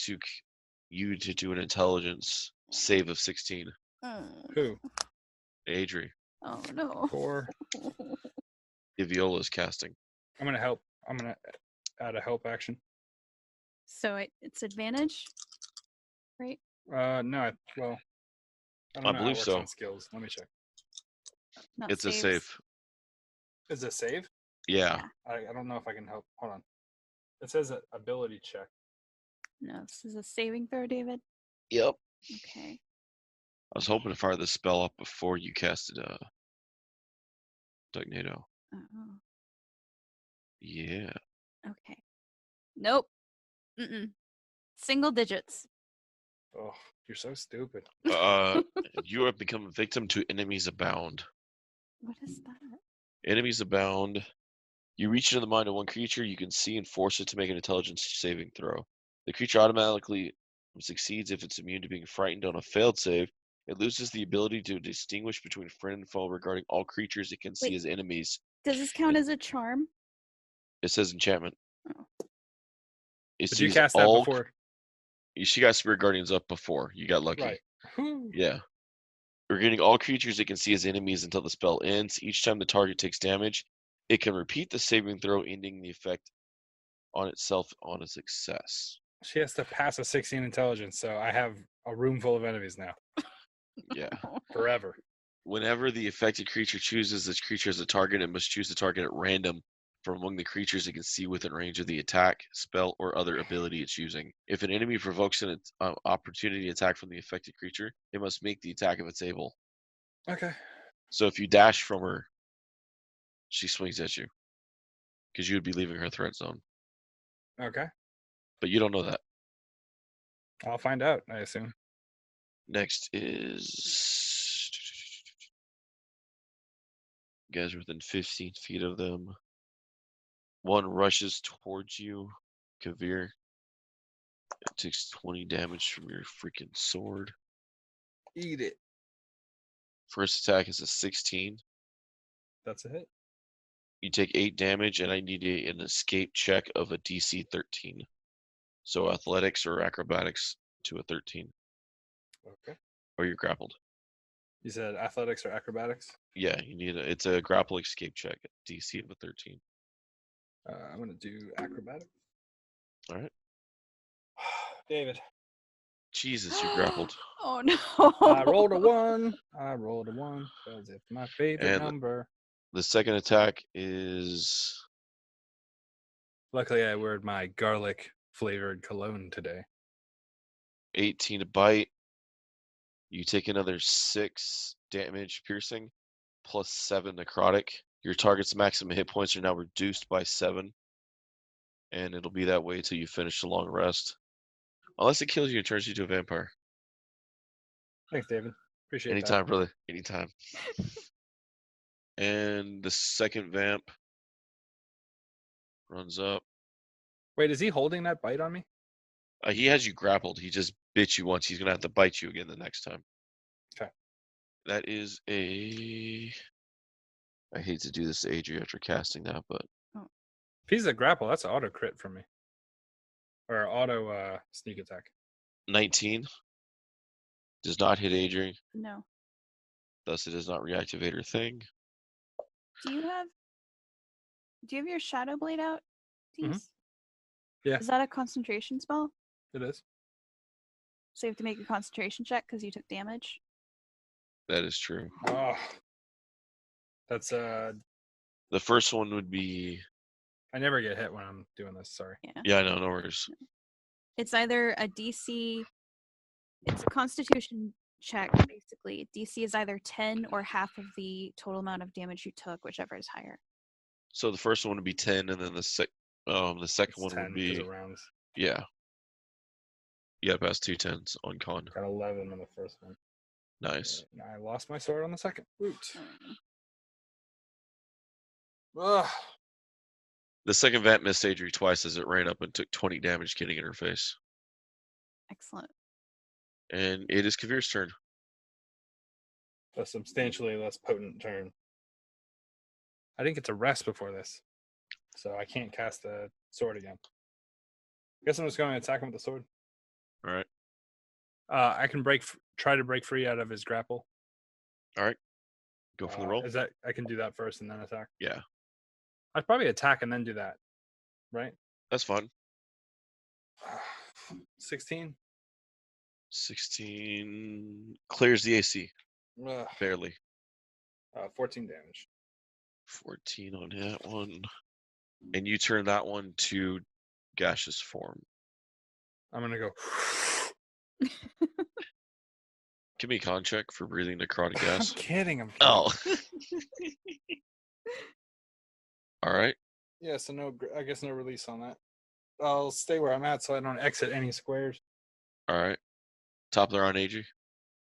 you to do an intelligence save of 16. Who? Adrie. Oh no. 4. Iviola's casting. I'm going to help. I'm going to add a help action. So it's advantage, right? No. Well, I don't I know how it believe works so. on skills. Let me check. Not It's a saves. save. Is it save? Yeah. I don't know if I can help. Hold on. It says ability check. No, this is a saving throw, David. Yep. Okay. I was hoping to fire the spell up before you casted Dugnado. Oh, Yeah. okay. Nope. Mm-mm. Single digits. Oh, you're so stupid. You have become a victim to enemies abound. What is that? Enemies abound. You reach into the mind of one creature you can see and force it to make an intelligence saving throw. The creature automatically succeeds if it's immune to being frightened on a failed save. It loses the ability to distinguish between friend and foe regarding all creatures it can see Wait. as enemies. Does this count as a charm? It says enchantment. Oh. It Did you sees cast that all. before? She got Spirit Guardians up before. You got lucky. Right. Whew. Yeah. Regarding all creatures it can see as enemies until the spell ends. Each time the target takes damage, it can repeat the saving throw, ending the effect on itself on a success. She has to pass a 16 intelligence, so I have a room full of enemies now. Yeah. Forever. Whenever the affected creature chooses this creature as a target, it must choose the target at random from among the creatures it can see within range of the attack, spell, or other ability it's using. If an enemy provokes an opportunity attack from the affected creature, it must make the attack if it's able. Okay. So if you dash from her, she swings at you because you would be leaving her threat zone. Okay. But you don't know that. I'll find out, I assume. Next is... You guys are within 15 feet of them. One rushes towards you, Kavir. It takes 20 damage from your freaking sword. Eat it. First attack is a 16. That's a hit. You take 8 damage, and I need an escape check of a DC 13. So athletics or acrobatics to a 13. Okay. Or you're grappled. You said athletics or acrobatics? Yeah, you need it's a grapple escape check, DC of a 13. I'm going to do acrobatics. All right. David, Jesus, you grappled. Oh no. I rolled a 1. Because it's my favorite And- number. The second attack is Luckily, I wear my garlic flavored cologne today. 18 to bite. You take another 6 damage piercing, plus 7 necrotic. Your target's maximum hit points are now reduced by 7. And it'll be that way until you finish the long rest. Unless it kills you and turns you to a vampire. Thanks, David. Appreciate Anytime, brother. Anytime. And the second vamp runs up. that. Wait, is he holding that bite on me? He has you grappled. He just bit you once. He's going to have to bite you again the next time. Okay. That is a... I hate to do this to Adrie after casting that, but... If he's a grapple, that's an auto crit for me. Or auto sneak attack. 19. Does not hit Adrie. No. Thus, it does not reactivate her thing. Do you have your Shadow Blade out, Deez? Mhm. Yeah. Is that a concentration spell? It is. So you have to make a concentration check because you took damage? That is true. Oh. That's The first one would be... I never get hit when I'm doing this, sorry. Yeah. Yeah, no worries. It's either a DC... It's a constitution check, basically. DC is either 10 or half of the total amount of damage you took, whichever is higher. So the first one would be 10, and then the second It's one 10 would be... 'cause it rounds. Yeah. You gotta pass 2 10s on con. Got 11 on the first one. Nice. I lost my sword on the second. Root. Mm. Ugh. The second vamp missed Adrie twice as it ran up and took 20 damage getting in her face. Excellent. And it is Kavir's turn. A substantially less potent turn. I didn't get to rest before this, so I can't cast the sword again. Guess I'm just going to attack him with the sword. All right. I can try to break free out of his grapple. All right. Go for the roll. Is that I can do that first and then attack? Yeah. I'd probably attack and then do that, right? That's fun. 16. 16 clears the AC. Ugh. Barely. 14 damage. 14 on that one. And you turn that one to gaseous form. I'm gonna go. Give me a con check for breathing necrotic I'm gas. kidding. I'm kidding. Oh. All right. Yeah. So no. I guess no release on that. I'll stay where I'm at so I don't exit any squares. All right. Top of the round, Adrie.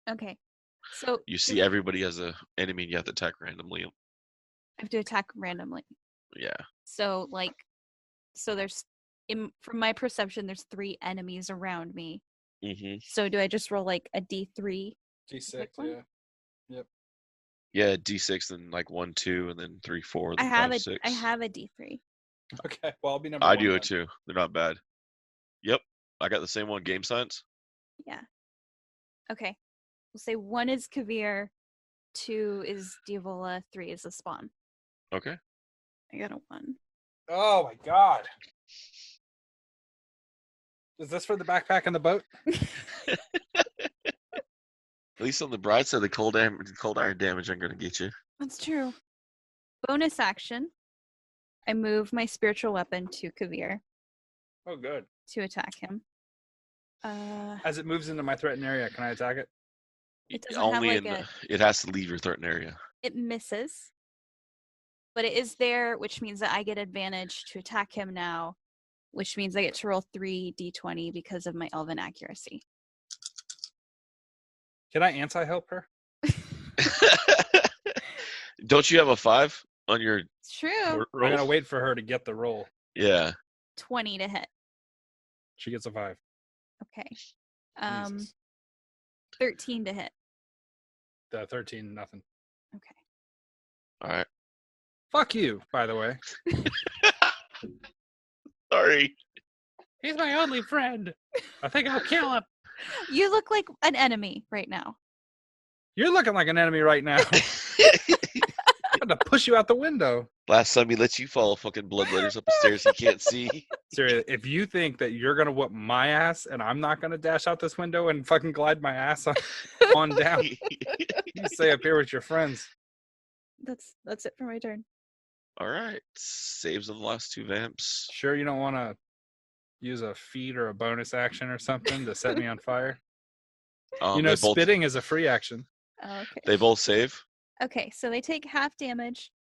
Okay. So You see everybody as a enemy and you have to attack randomly. I have to attack randomly. Yeah. So there's from my perception, there's 3 enemies around me. Mm-hmm. So do I just roll like a D3? G6. Pick one? Yeah. Yeah, D6, then like 1, 2, and then 3, 4, I then have 5, 6. I have a D3. Okay. Well, I'll be number I 1 do then. it too. They're not bad. Yep. I got the same one, game science. Yeah. Okay. We'll say 1 is Kavir, 2 is Diavola, 3 is the spawn. Okay. I got a 1. Oh my god. Is this for the backpack and the boat? At least on the bright side, the cold iron damage I'm going to get you. That's true. Bonus action. I move my spiritual weapon to Kavir Oh, good. to attack him. As it moves into my threatened area, can I attack it? It doesn't have, Only like, it has to leave your threatened area. It misses. But it is there, which means that I get advantage to attack him now, which means I get to roll 3 d20 because of my elven accuracy. Can I anti-help her? Don't you have a 5 on your It's true. I'm roll? gonna wait for her to get the roll. Yeah. 20 to hit. She gets a 5. Okay. Jesus. 13 to hit. 13, nothing. Okay. All right. Fuck you, by the way. Sorry. He's my only friend. I think I'll kill him. You look like an enemy right now. You're looking like an enemy right now. I'm gonna push you out the window. Last time he lets you follow fucking blood letters up the stairs he can't see. Seriously, if you think that you're gonna whoop my ass and I'm not gonna dash out this window and fucking glide my ass on down, you stay up here with your friends. That's it for my turn. All right. Saves on the last 2 vamps. Sure, you don't want to use a feat or a bonus action or something to set me on fire? You know, spitting is a free action. Okay. They both save. Okay, so they take half damage.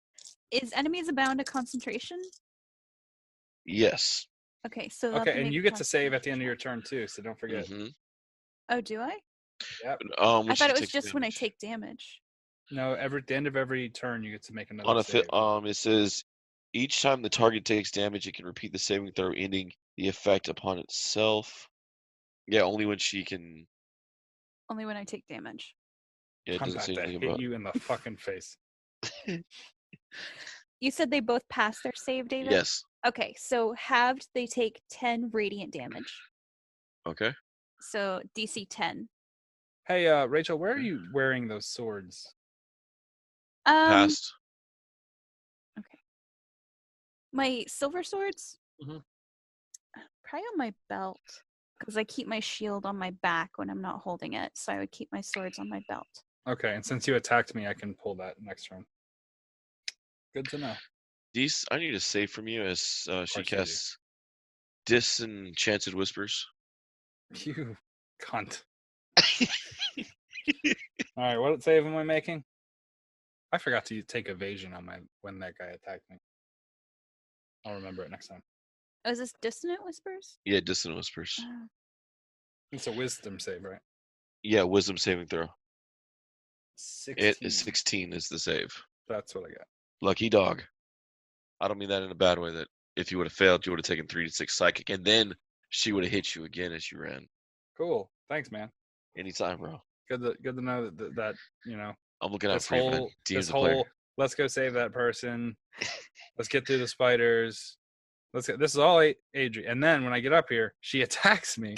Is enemies abound to concentration? Yes. Okay, so Okay, and you get to save at the end of your turn too, so don't forget. Mm-hmm. Oh, do I? Yep. I thought it was just when I take damage. No, at the end of every turn, you get to make another On a save. it says each time the target takes damage, it can repeat the saving throw, ending the effect upon itself. Yeah, only when she can. Only when I take damage. Yeah, it I'm doesn't about say to anything hit about. you in the fucking face. You said they both passed their save, David? Yes. Okay, so halved, they take 10 radiant damage. Okay. So DC 10. Hey, Rachel, where are you wearing those swords? Passed. Okay. My silver swords? Mhm. Probably on my belt. Because I keep my shield on my back when I'm not holding it. So I would keep my swords on my belt. Okay, and since you attacked me, I can pull that next turn. Good to know. I need a save from you as she course you do. casts Disenchanted Whispers. You cunt. All right, what save am I making? I forgot to take evasion on when that guy attacked me. I'll remember it next time. Oh, is this Dissonant Whispers? Yeah, Dissonant Whispers. It's a wisdom save, right? Yeah, Wisdom saving throw. 16. It is 16 is the save. That's what I got. Lucky dog. I don't mean that in a bad way. That if you would have failed, you would have taken 3d6 psychic, and then she would have hit you again as you ran. Cool. Thanks, man. Anytime, bro. Good to know that you know. I'm looking out This for you, man. whole player. let's go save that person. Let's get through the spiders. This is all Adrie. And then when I get up here, she attacks me.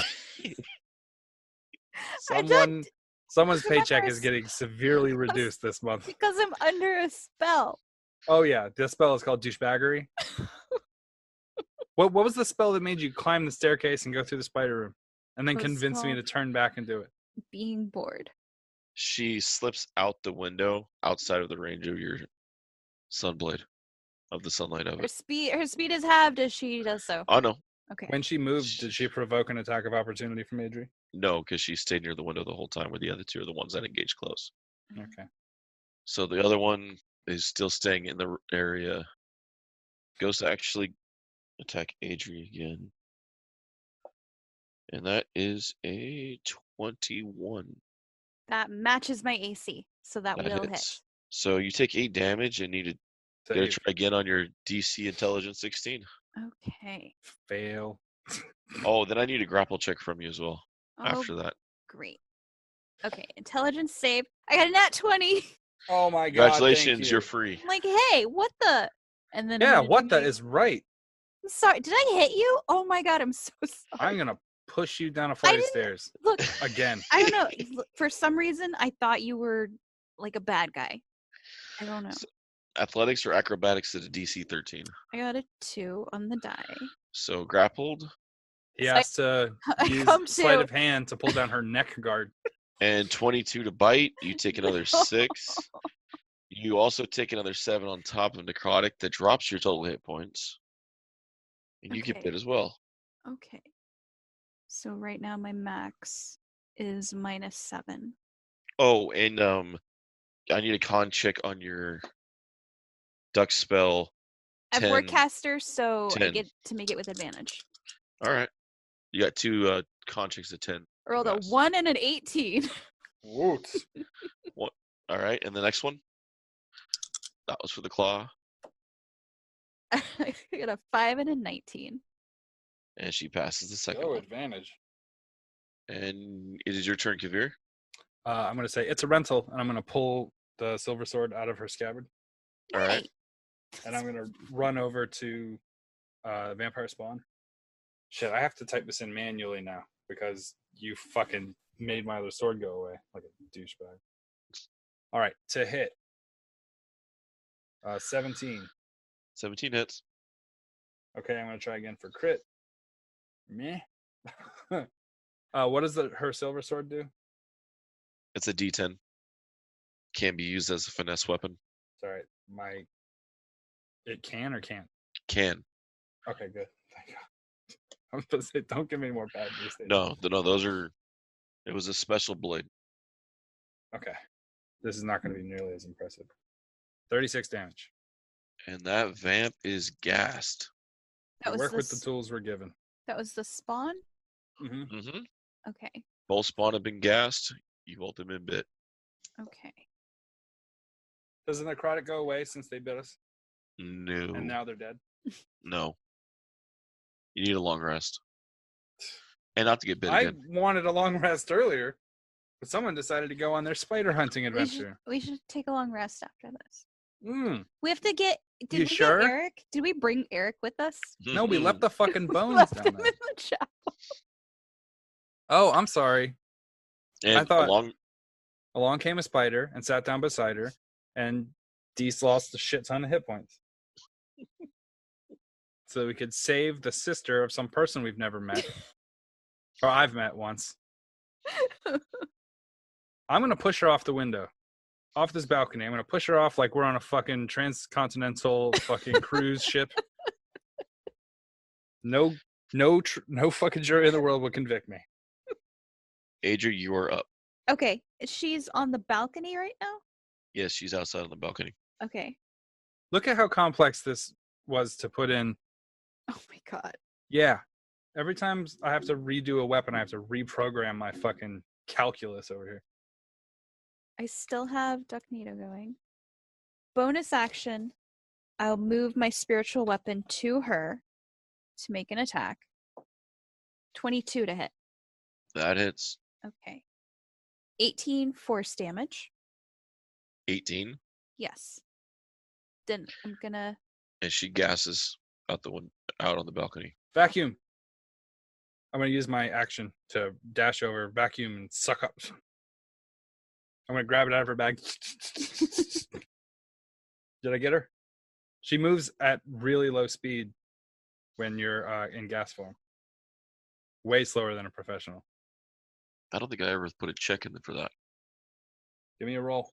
Someone's paycheck is getting severely reduced this month. Because I'm under a spell. Oh yeah, this spell is called douchebaggery. What was the spell that made you climb the staircase and go through the spider room, and then convince me to turn back and do it? Being bored. She slips out the window outside of the range of your sunblade, of the sunlight of it. Her speed is halved as she does so. Oh no. Okay. When she moved, did she provoke an attack of opportunity from Adrie? No, because she stayed near the window the whole time, where the other two are the ones that engage close. Okay. So the other one is still staying in the area. Goes to actually attack Adrie again. And that is a 21. That matches my AC, so that will hit. So you take 8 damage and need to try again on your DC Intelligence 16. Okay. Fail. Oh, then I need a grapple check from you as well. After that. Great. Okay, intelligence save. I got a nat 20. Oh my god! Congratulations, you're free. I'm like, hey, what the? And then what the is right. I'm sorry, did I hit you? Oh my god, I'm so sorry. I'm gonna push you down a flight of stairs. Look again. I don't know. For some reason, I thought you were like a bad guy. I don't know. So, athletics or acrobatics at a DC 13. I got a 2 on the die. So grappled. He has to use sleight of hand to pull down her neck guard. And 22 to bite. You take another 6. You also take another 7 on top of necrotic that drops your total hit points. And you get bit as well. Okay. So right now my max is -7. Oh, and I need a con check on your duck spell. I have Wordcaster, so 10. I get to make it with advantage. All right. You got 2 con checks at 10. I rolled a 1 and an 18. Woot. What? All right, and the next one? That was for the claw. I got a 5 and a 19. And she passes the second one. Advantage. And it is your turn, Kavir. I'm going to say it's a rental, and I'm going to pull the silver sword out of her scabbard. All right. And I'm going to run over to Vampire Spawn. Shit, I have to type this in manually now because you fucking made my other sword go away like a douchebag. All right, to hit. 17. 17 hits. Okay, I'm gonna try again for crit. Meh. What does her silver sword do? It's a D10. Can be used as a finesse weapon. Sorry, it can or can't? Can. Okay, good. Thank God. I was supposed to say, don't give me any more bad news. No, those are. It was a special blade. Okay, this is not going to be nearly as impressive. 36 damage. And that vamp is gassed. That was Work with the tools we're given. That was the spawn? Mm-hmm. Mm-hmm. Okay. Both spawn have been gassed. You ult them in bit. Okay. Does the necrotic go away since they bit us? No. And now they're dead? No. You need a long rest. And not to get bit I again. wanted a long rest earlier, but someone decided to go on their spider hunting adventure. We should take a long rest after this. We have to get. Did You we sure? get Eric? Did we bring Eric with us? No, we left the fucking We bones left down him there. in the chapel. Oh, I'm sorry. And I thought along came a spider and sat down beside her, and Dees lost a shit ton of hit points. So we could save the sister of some person we've never met. Or I've met once. I'm going to push her off the window. Off this balcony. I'm going to push her off like we're on a fucking transcontinental fucking cruise ship. No fucking jury in the world would convict me. Adrie, you are up. Okay, she's on the balcony right now? Yes, she's outside on the balcony. Okay. Look at how complex this was to put in. Oh my god. Yeah. Every time I have to redo a weapon, I have to reprogram my fucking calculus over here. I still have Ducknito going. Bonus action. I'll move my spiritual weapon to her to make an attack. 22 to hit. That hits. Okay. 18 force damage. 18. Yes. Then I'm gonna. And she gasses out on the balcony. Vacuum. I'm going to use my action to dash over, vacuum, and suck up. I'm going to grab it out of her bag. Did I get her? She moves at really low speed when you're in gas form. Way slower than a professional. I don't think I ever put a check in for that. Give me a roll.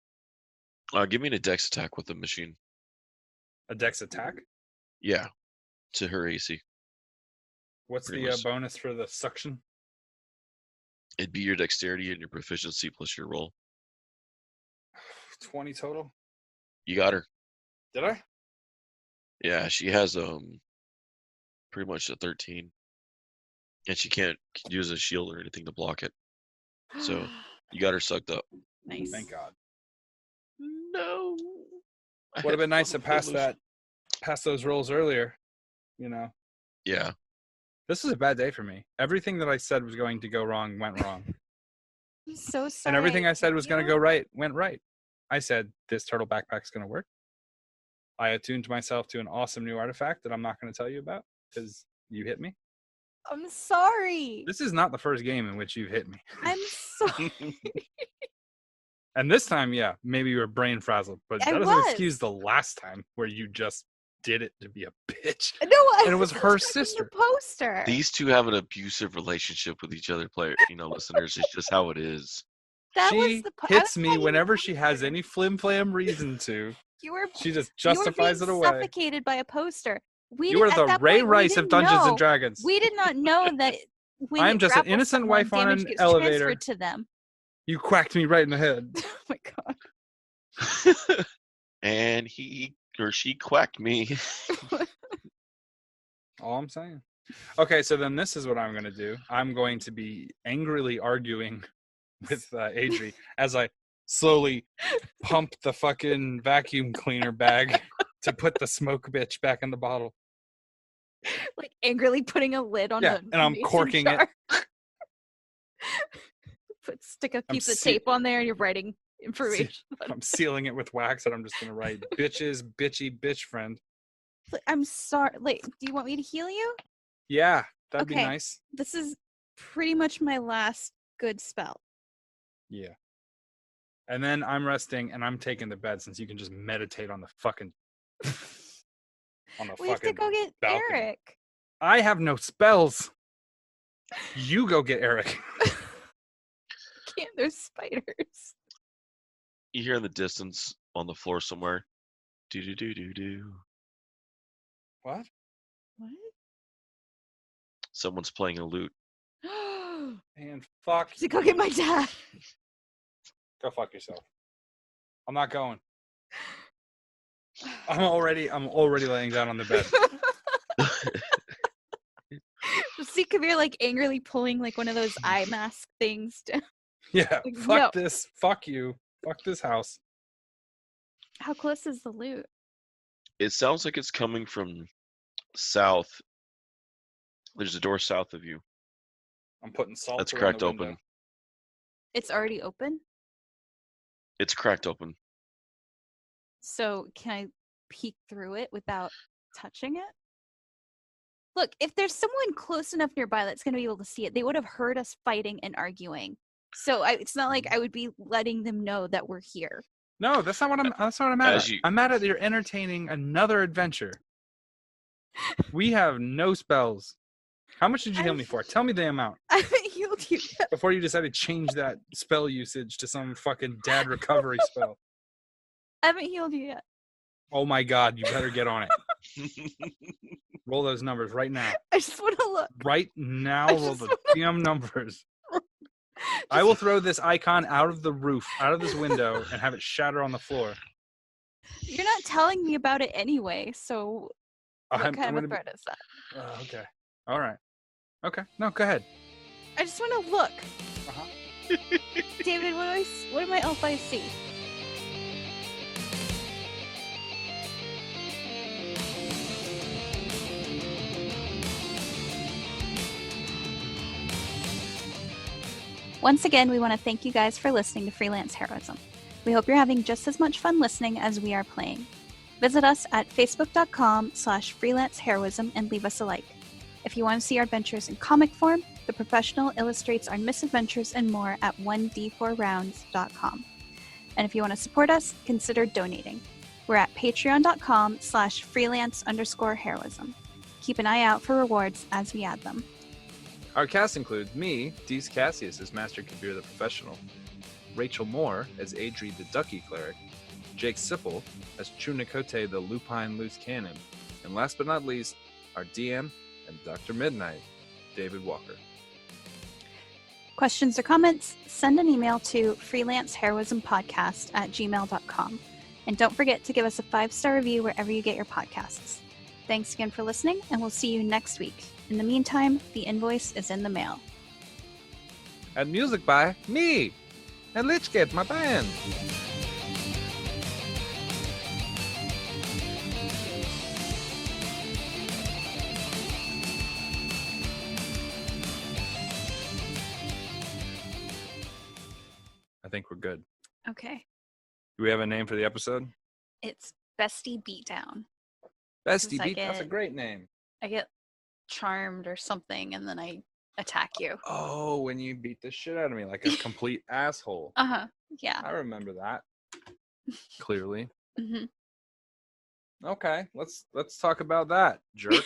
Give me a dex attack with the machine. A dex attack? Yeah. To her AC. What's Pretty the much. bonus for the suction? It'd be your dexterity and your proficiency plus your roll. 20 total? You got her. Did I? Yeah, she has pretty much a 13. And she can't use a shield or anything to block it. So you got her sucked up. Nice. Thank God. No. Would have been nice to pass those rolls earlier. You know. Yeah. This is a bad day for me. Everything that I said was going to go wrong went wrong. I'm so sorry. And everything I said was going to go right went right. I said, this turtle backpack's going to work. I attuned myself to an awesome new artifact that I'm not going to tell you about because you hit me. I'm sorry. This is not the first game in which you've hit me. I'm sorry. And this time, yeah, maybe you were brain frazzled, but that doesn't excuse the last time where you just did it to be a bitch. No, and it was her sister. The poster. These two have an abusive relationship with each other, listeners. It's just how it is. She hits me whenever she has any flim-flam reason to. She just justifies it away. Suffocated by a poster. You are the Ray Rice of Dungeons and Dragons. We did not know that. I'm just an innocent wife on an elevator. To them. You quacked me right in the head. Oh my god. And he or she quacked me. All I'm saying. Okay, so then this is what I'm going to do. I'm going to be angrily arguing with Adrie as I slowly pump the fucking vacuum cleaner bag to put the smoke bitch back in the bottle. Like angrily putting a lid on and I'm corking jar. it. Stick a piece of tape on there and you're writing information. I'm sealing it with wax and I'm just going to write bitches, bitchy, bitch friend. I'm sorry. Like, do you want me to heal you? Yeah, that'd be nice. This is pretty much my last good spell. Yeah. And then I'm resting and I'm taking the bed since you can just meditate on the fucking... on the We have to fucking go get balcony. Eric. I have no spells. You go get Eric. Can't, there's spiders. You hear in the distance on the floor somewhere. Do do do do do. What? What? Someone's playing a lute. And fuck. To go get my dad. Go fuck yourself. I'm not going. I'm already laying down on the bed. Just see Kabir like angrily pulling like one of those eye mask things down. Yeah. Like, Fuck no. this. Fuck you. Fuck this house. How close is the loot? It sounds like it's coming from south. There's a door south of you. I'm putting salt. That's around cracked the open. window. It's already open. It's cracked open. So can I peek through it without touching it? Look, if there's someone close enough nearby that's going to be able to see it, they would have heard us fighting and arguing. So it's not like I would be letting them know that we're here. No, that's not what I'm. That's not what I'm mad As at. you- I'm mad at that you're entertaining another adventure. We have no spells. How much did you heal me for? Tell me the amount I haven't healed you yet. before you decided to change that spell usage to some fucking dad recovery spell. I haven't healed you yet. Oh my god, you better get on it. Roll those numbers right now. I just want to look. Right now, I roll just the wanna- damn numbers. I will throw this icon out of the roof, out of this window, and have it shatter on the floor. You're not telling me about it anyway, so what I'm kind of gonna a threat is that? Okay. All right. Okay. No, go ahead. I just want to look. Uh-huh. David, what do my elf eyes see? Once again, we want to thank you guys for listening to Freelance Heroism. We hope you're having just as much fun listening as we are playing. Visit us at facebook.com/freelanceheroism and leave us a like. If you want to see our adventures in comic form, The Professional illustrates our misadventures and more at 1d4rounds.com. And if you want to support us, consider donating. We're at patreon.com/freelance_heroism. Keep an eye out for rewards as we add them. Our cast includes me, Dees Cassius as Master Kabir the Professional, Rachel Moore as Adrie the Ducky Cleric, Jake Sipple as Chunikote the Lupine Loose Cannon, and last but not least, our DM and Dr. Midnight, David Walker. Questions or comments? Send an email to freelanceheroismpodcast@gmail.com. And don't forget to give us a 5-star review wherever you get your podcasts. Thanks again for listening, and we'll see you next week. In the meantime, the invoice is in the mail. And music by me and Lichgate, my band. I think we're good. Okay. Do we have a name for the episode? It's Bestie Beatdown. Bestie I Beat. That's a get- great name. I get charmed or something, and then I attack you. Oh, when you beat the shit out of me like a complete asshole. Uh-huh. Yeah. I remember that clearly. hmm Okay, let's talk about that, jerk.